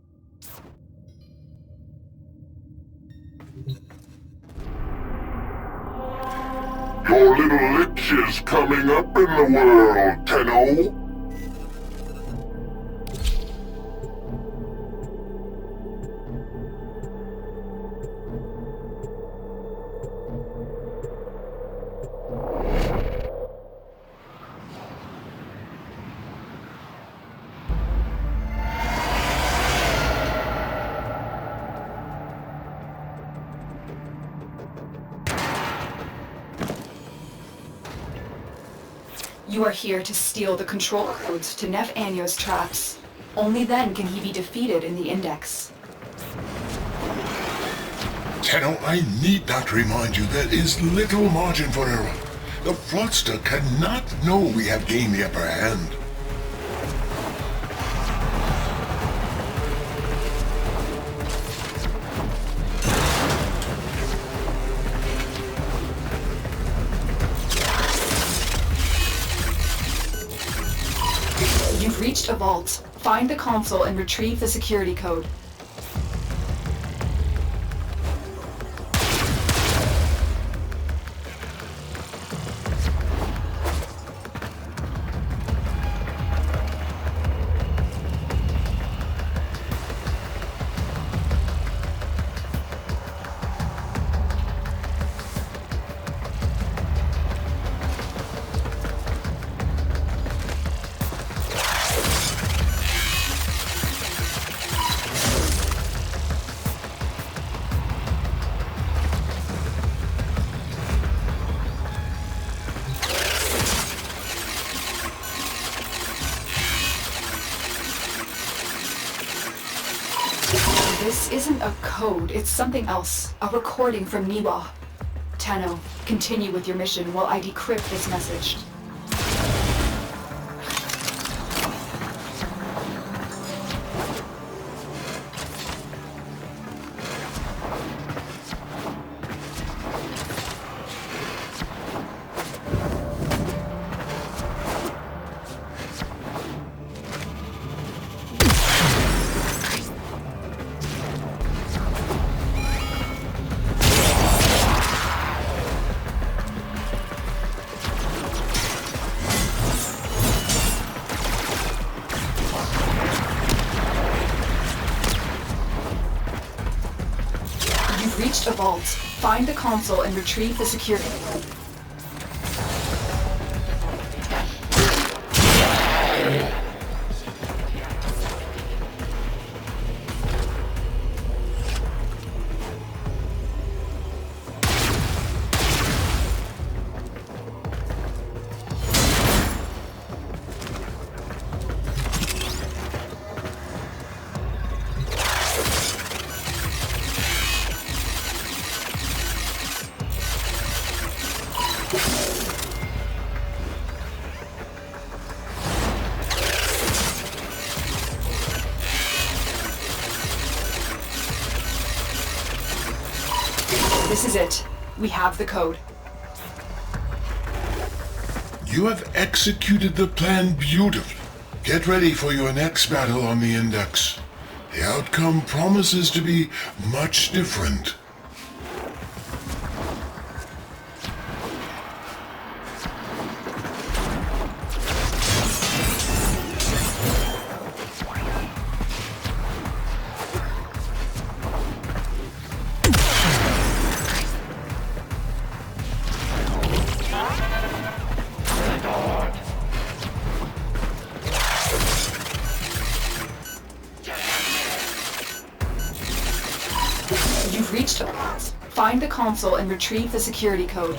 Your little lich is coming up in the world, Tenno. You are here to steal the control codes to Nef Anyo's traps. Only then can he be defeated in the Index. Tenno, I need not remind you there is little margin for error. The fraudster cannot know we have gained the upper hand. You've reached a vault. Find the console and retrieve the security code. This isn't a code, it's something else. A recording from Niwa. Tenno, continue with your mission while I decrypt this message. Reached a vault. Find the console and retrieve the security code. This is it. We have the code. You have executed the plan beautifully. Get ready for your next battle on the Index. The outcome promises to be much different. You've reached a vault. Find the console and retrieve the security code.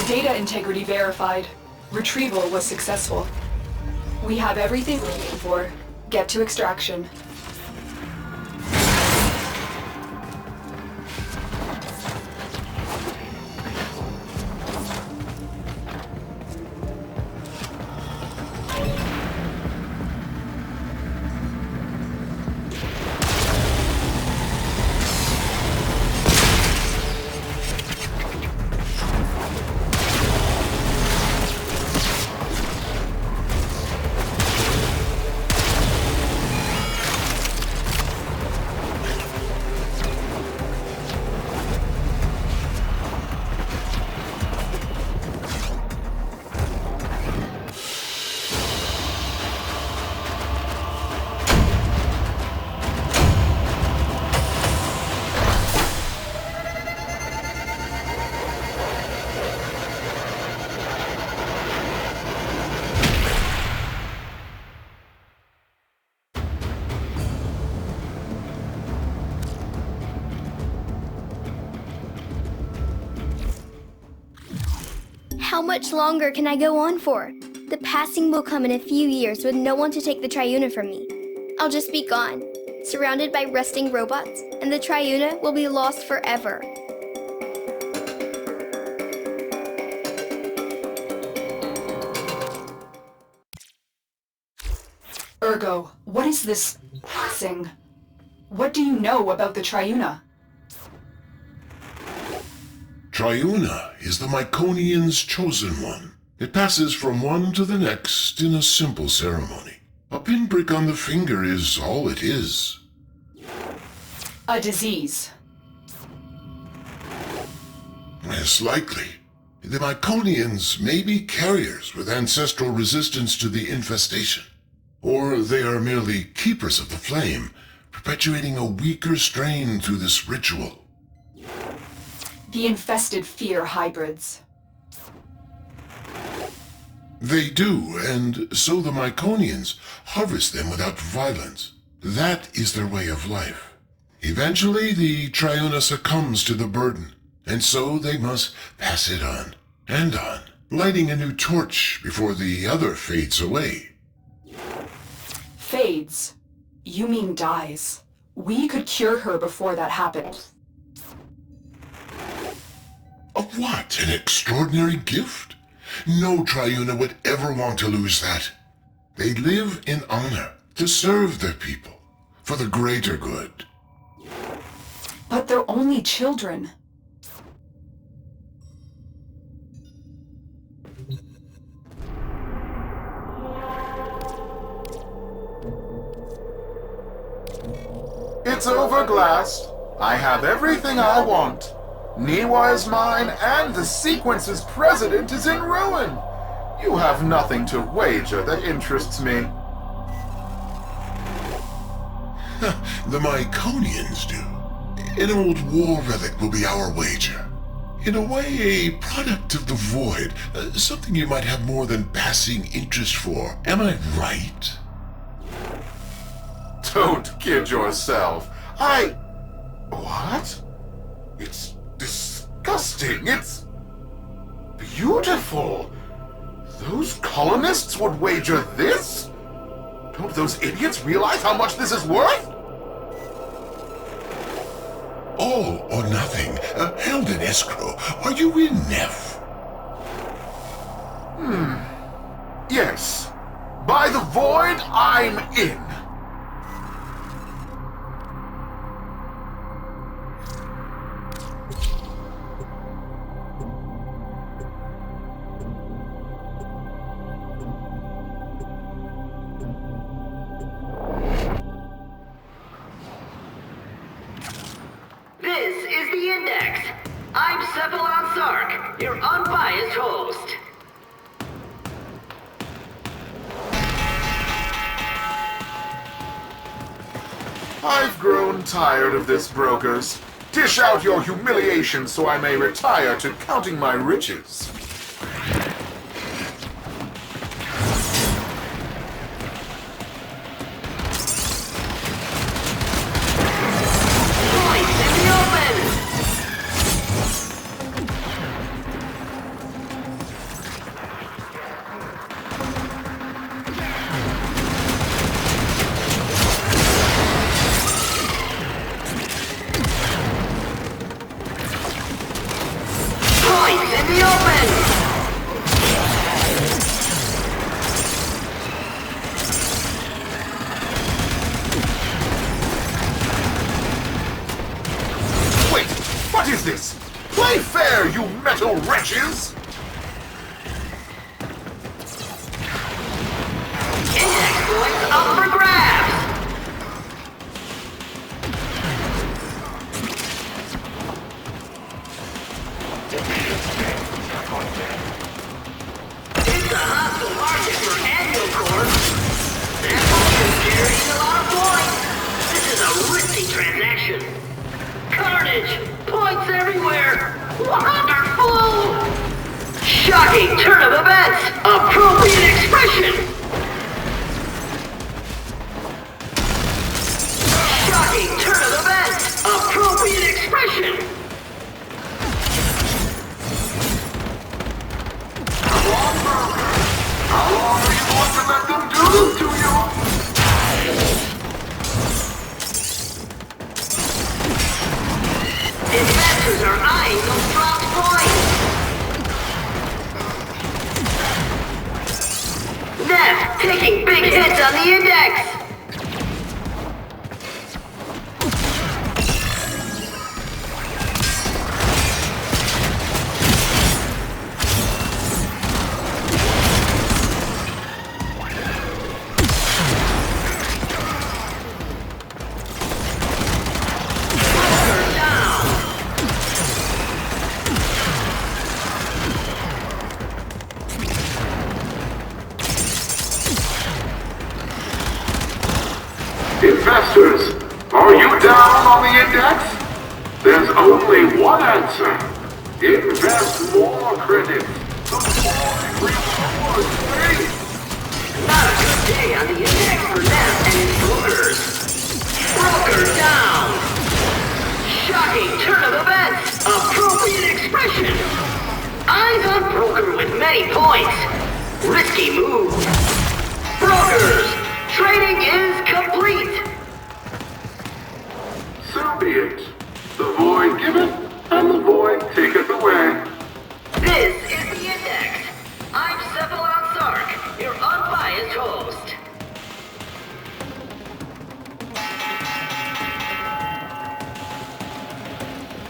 Data integrity verified. Retrieval was successful. We have everything we're looking for. Get to extraction. How much longer can I go on for? The passing will come in a few years with no one to take the Triuna from me. I'll just be gone, surrounded by rusting robots, and the Triuna will be lost forever. Ergo, what is this passing? What do you know about the Triuna? Triuna is the Myconian's chosen one. It passes from one to the next in a simple ceremony. A pinprick on the finger is all it is. A disease. Yes, likely. The Myconians may be carriers with ancestral resistance to the infestation. Or they are merely keepers of the flame, perpetuating a weaker strain through this ritual. The infested fear hybrids. They do, and so the Myconians harvest them without violence. That is their way of life. Eventually, the Triuna succumbs to the burden, and so they must pass it on, and on, lighting a new torch before the other fades away. Fades? You mean dies. We could cure her before that happened. What an extraordinary gift! No Triuna would ever want to lose that. They live in honor, to serve their people, for the greater good. But they're only children. It's over, Glast. I have everything I want. Niwa is mine, and the sequence's president is in ruin. You have nothing to wager that interests me. The Myconians do. An old war relic will be our wager. In a way, a product of the void. Something you might have more than passing interest for. Am I right? Don't kid yourself. What? It's disgusting. It's beautiful. Those colonists would wager this? Don't those idiots realize how much this is worth? All or nothing. Held in escrow. Are you in, Neff? Yes. By the void, I'm in. This is the Index. I'm Cephalon Sark, your unbiased host. I've grown tired of this, brokers. Dish out your humiliation so I may retire to counting my riches. Points in the open! Points in the open! Wait, what is this? Play fair, you metal wretches! Index points up for grabs! It's a hostile market for annual cores. That is carrying a lot of points. This is a risky transaction. Carnage! Points everywhere! Wonderful! Shocking turn of events! Appropriate expression! Shocking turn of events! Appropriate expression! taking big hits on the index! Investors, are you down on the index? There's only one answer. Invest more credit. The more rewards pay. Not a good day on the index for them and its brokers. Broker down! Shocking turn of events! Appropriate expression! Eyes on broker with many points. Risky move. Brokers! Trading is complete! So be it. The void giveth, and the void taketh away. This is the index. I'm Cephalon Sark, your unbiased host.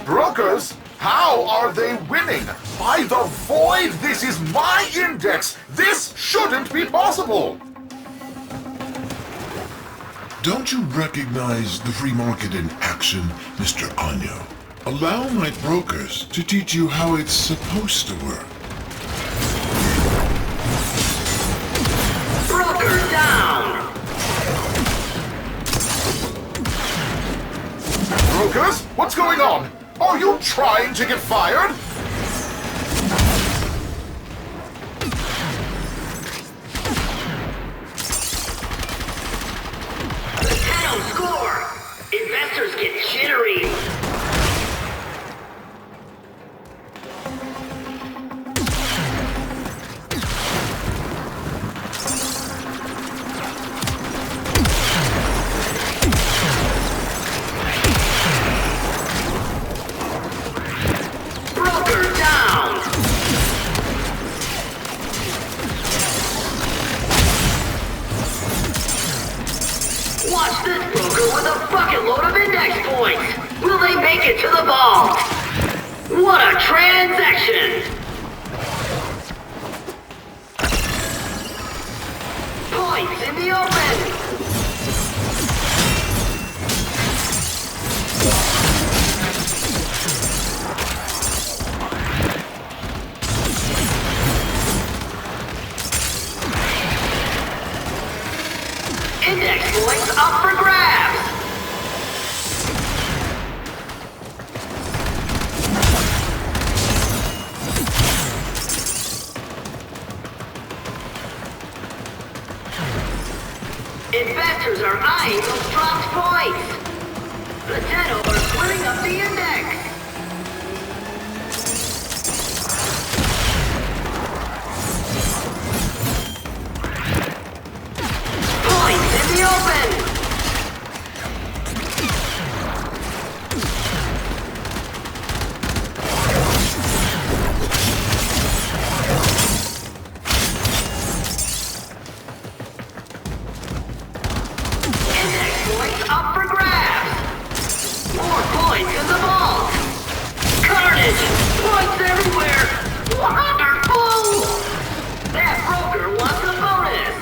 Brokers? How are they winning? By the void! This is my index! This shouldn't be possible! Don't you recognize the free market in action, Mr. Anyo? Allow my brokers to teach you how it's supposed to work. Broker down! Brokers? What's going on? Are you trying to get fired? The 10-0 score! Investors get jittery! Broker down! Watch this broker with a bucket load of index points! Will they make it to the vault? What a transaction! Points in the open! Index points up for grabs! Investors are eyeing those dropped points! The 10-0 are splitting up the index! Points in the open! Index points up for grabs! More points in the vault! Carnage! Points everywhere! Wonderful! That broker wants a bonus!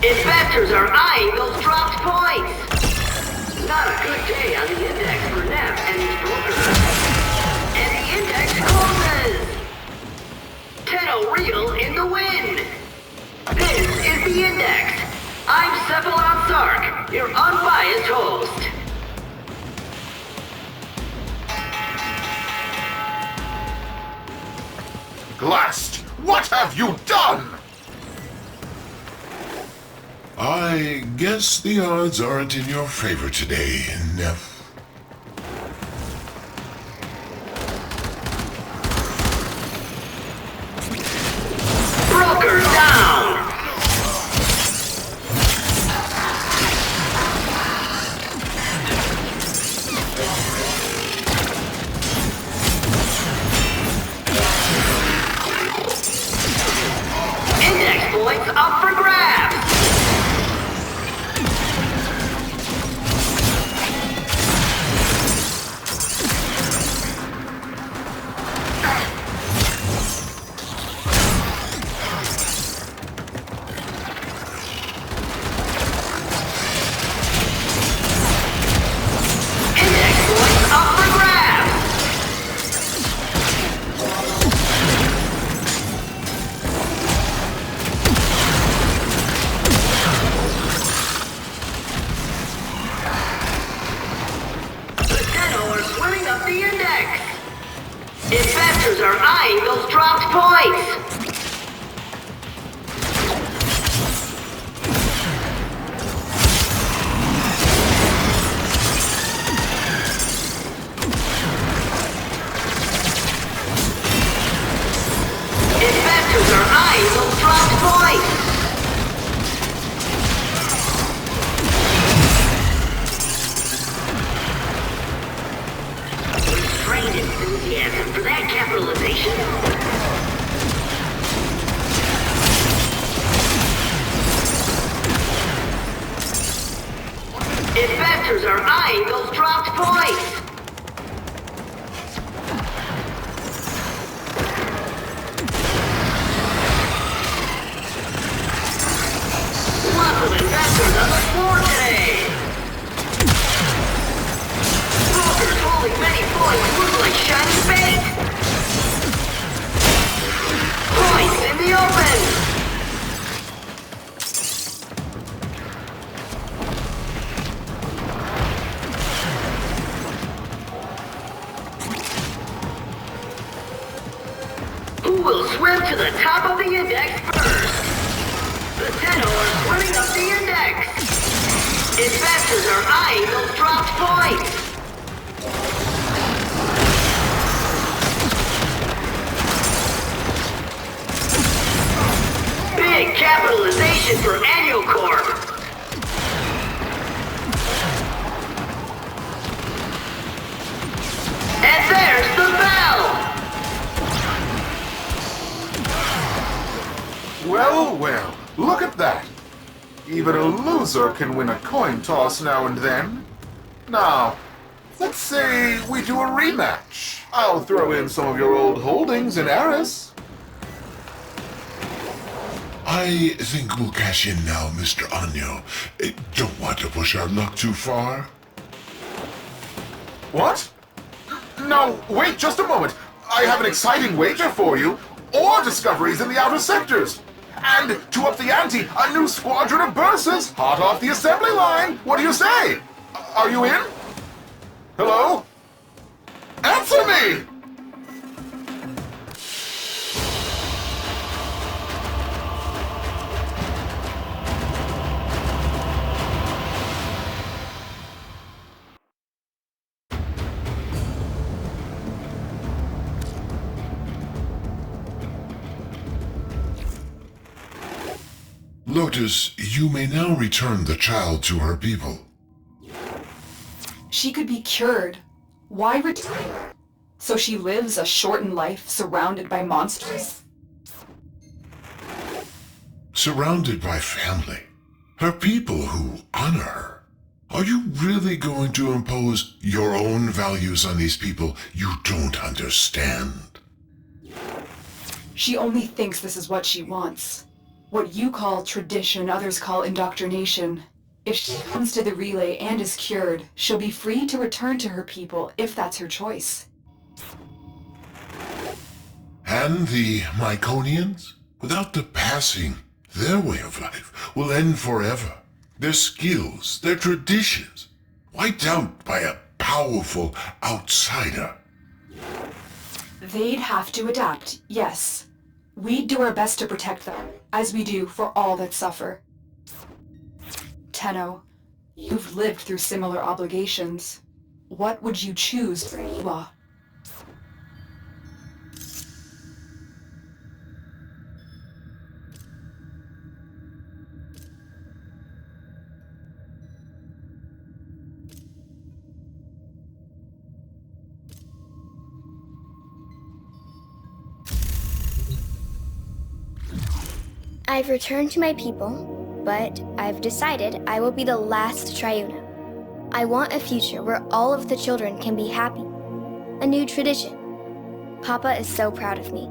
Investors are eyeing those dropped points! Not a good day on the index for Neff and his brokers. And the index closes! 10-0 real in the win! This is the index! I'm Cephalon Sark, your unbiased host. Glast, what have you done? I guess the odds aren't in your favor today, Neff. Broker down! Investors are eyeing those dropped points. Investors are eyeing those dropped points. Restrained enthusiasm for that capitalization. Investors are eyeing those dropped points. Lots of investors on the floor today. Brokers holding many points look like shiny bait. Points in the open. Who will swim to the top of the index first? The Tenno are swimming up the index. Investors are eyeing those dropped points. Big capitalization for Annual Corp. And there's the bell. Well, well, look at that. Even a loser can win a coin toss now and then. Now, let's say we do a rematch. I'll throw in some of your old holdings in Eris. I think we'll cash in now, Mr. Anyo. Don't want to push our luck too far. What? No, wait just a moment. I have an exciting wager for you. Ore discoveries in the outer sectors. And to up the ante, a new squadron of Bursas, hot off the assembly line. What do you say? Are you in? Hello? Answer me! Lotus, you may now return the child to her people. She could be cured. Why retire? So she lives a shortened life surrounded by monsters? Surrounded by family. Her people who honor her. Are you really going to impose your own values on these people you don't understand? She only thinks this is what she wants. What you call tradition, others call indoctrination. If she comes to the relay and is cured, she'll be free to return to her people if that's her choice. And the Myconians? Without the passing, their way of life will end forever. Their skills, their traditions, wiped out by a powerful outsider. They'd have to adapt, yes. We'd do our best to protect them, as we do for all that suffer. Tenno, you've lived through similar obligations. What would you choose for Iwa? I've returned to my people, but I've decided I will be the last Triuna. I want a future where all of the children can be happy. A new tradition. Papa is so proud of me.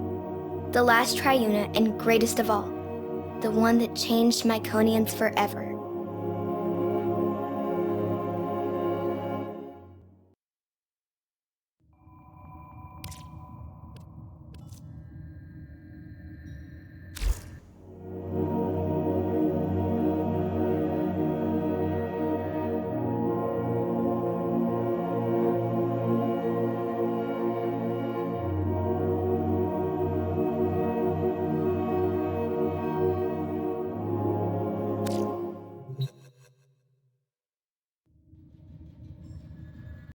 The last Triuna and greatest of all. The one that changed Myconians forever.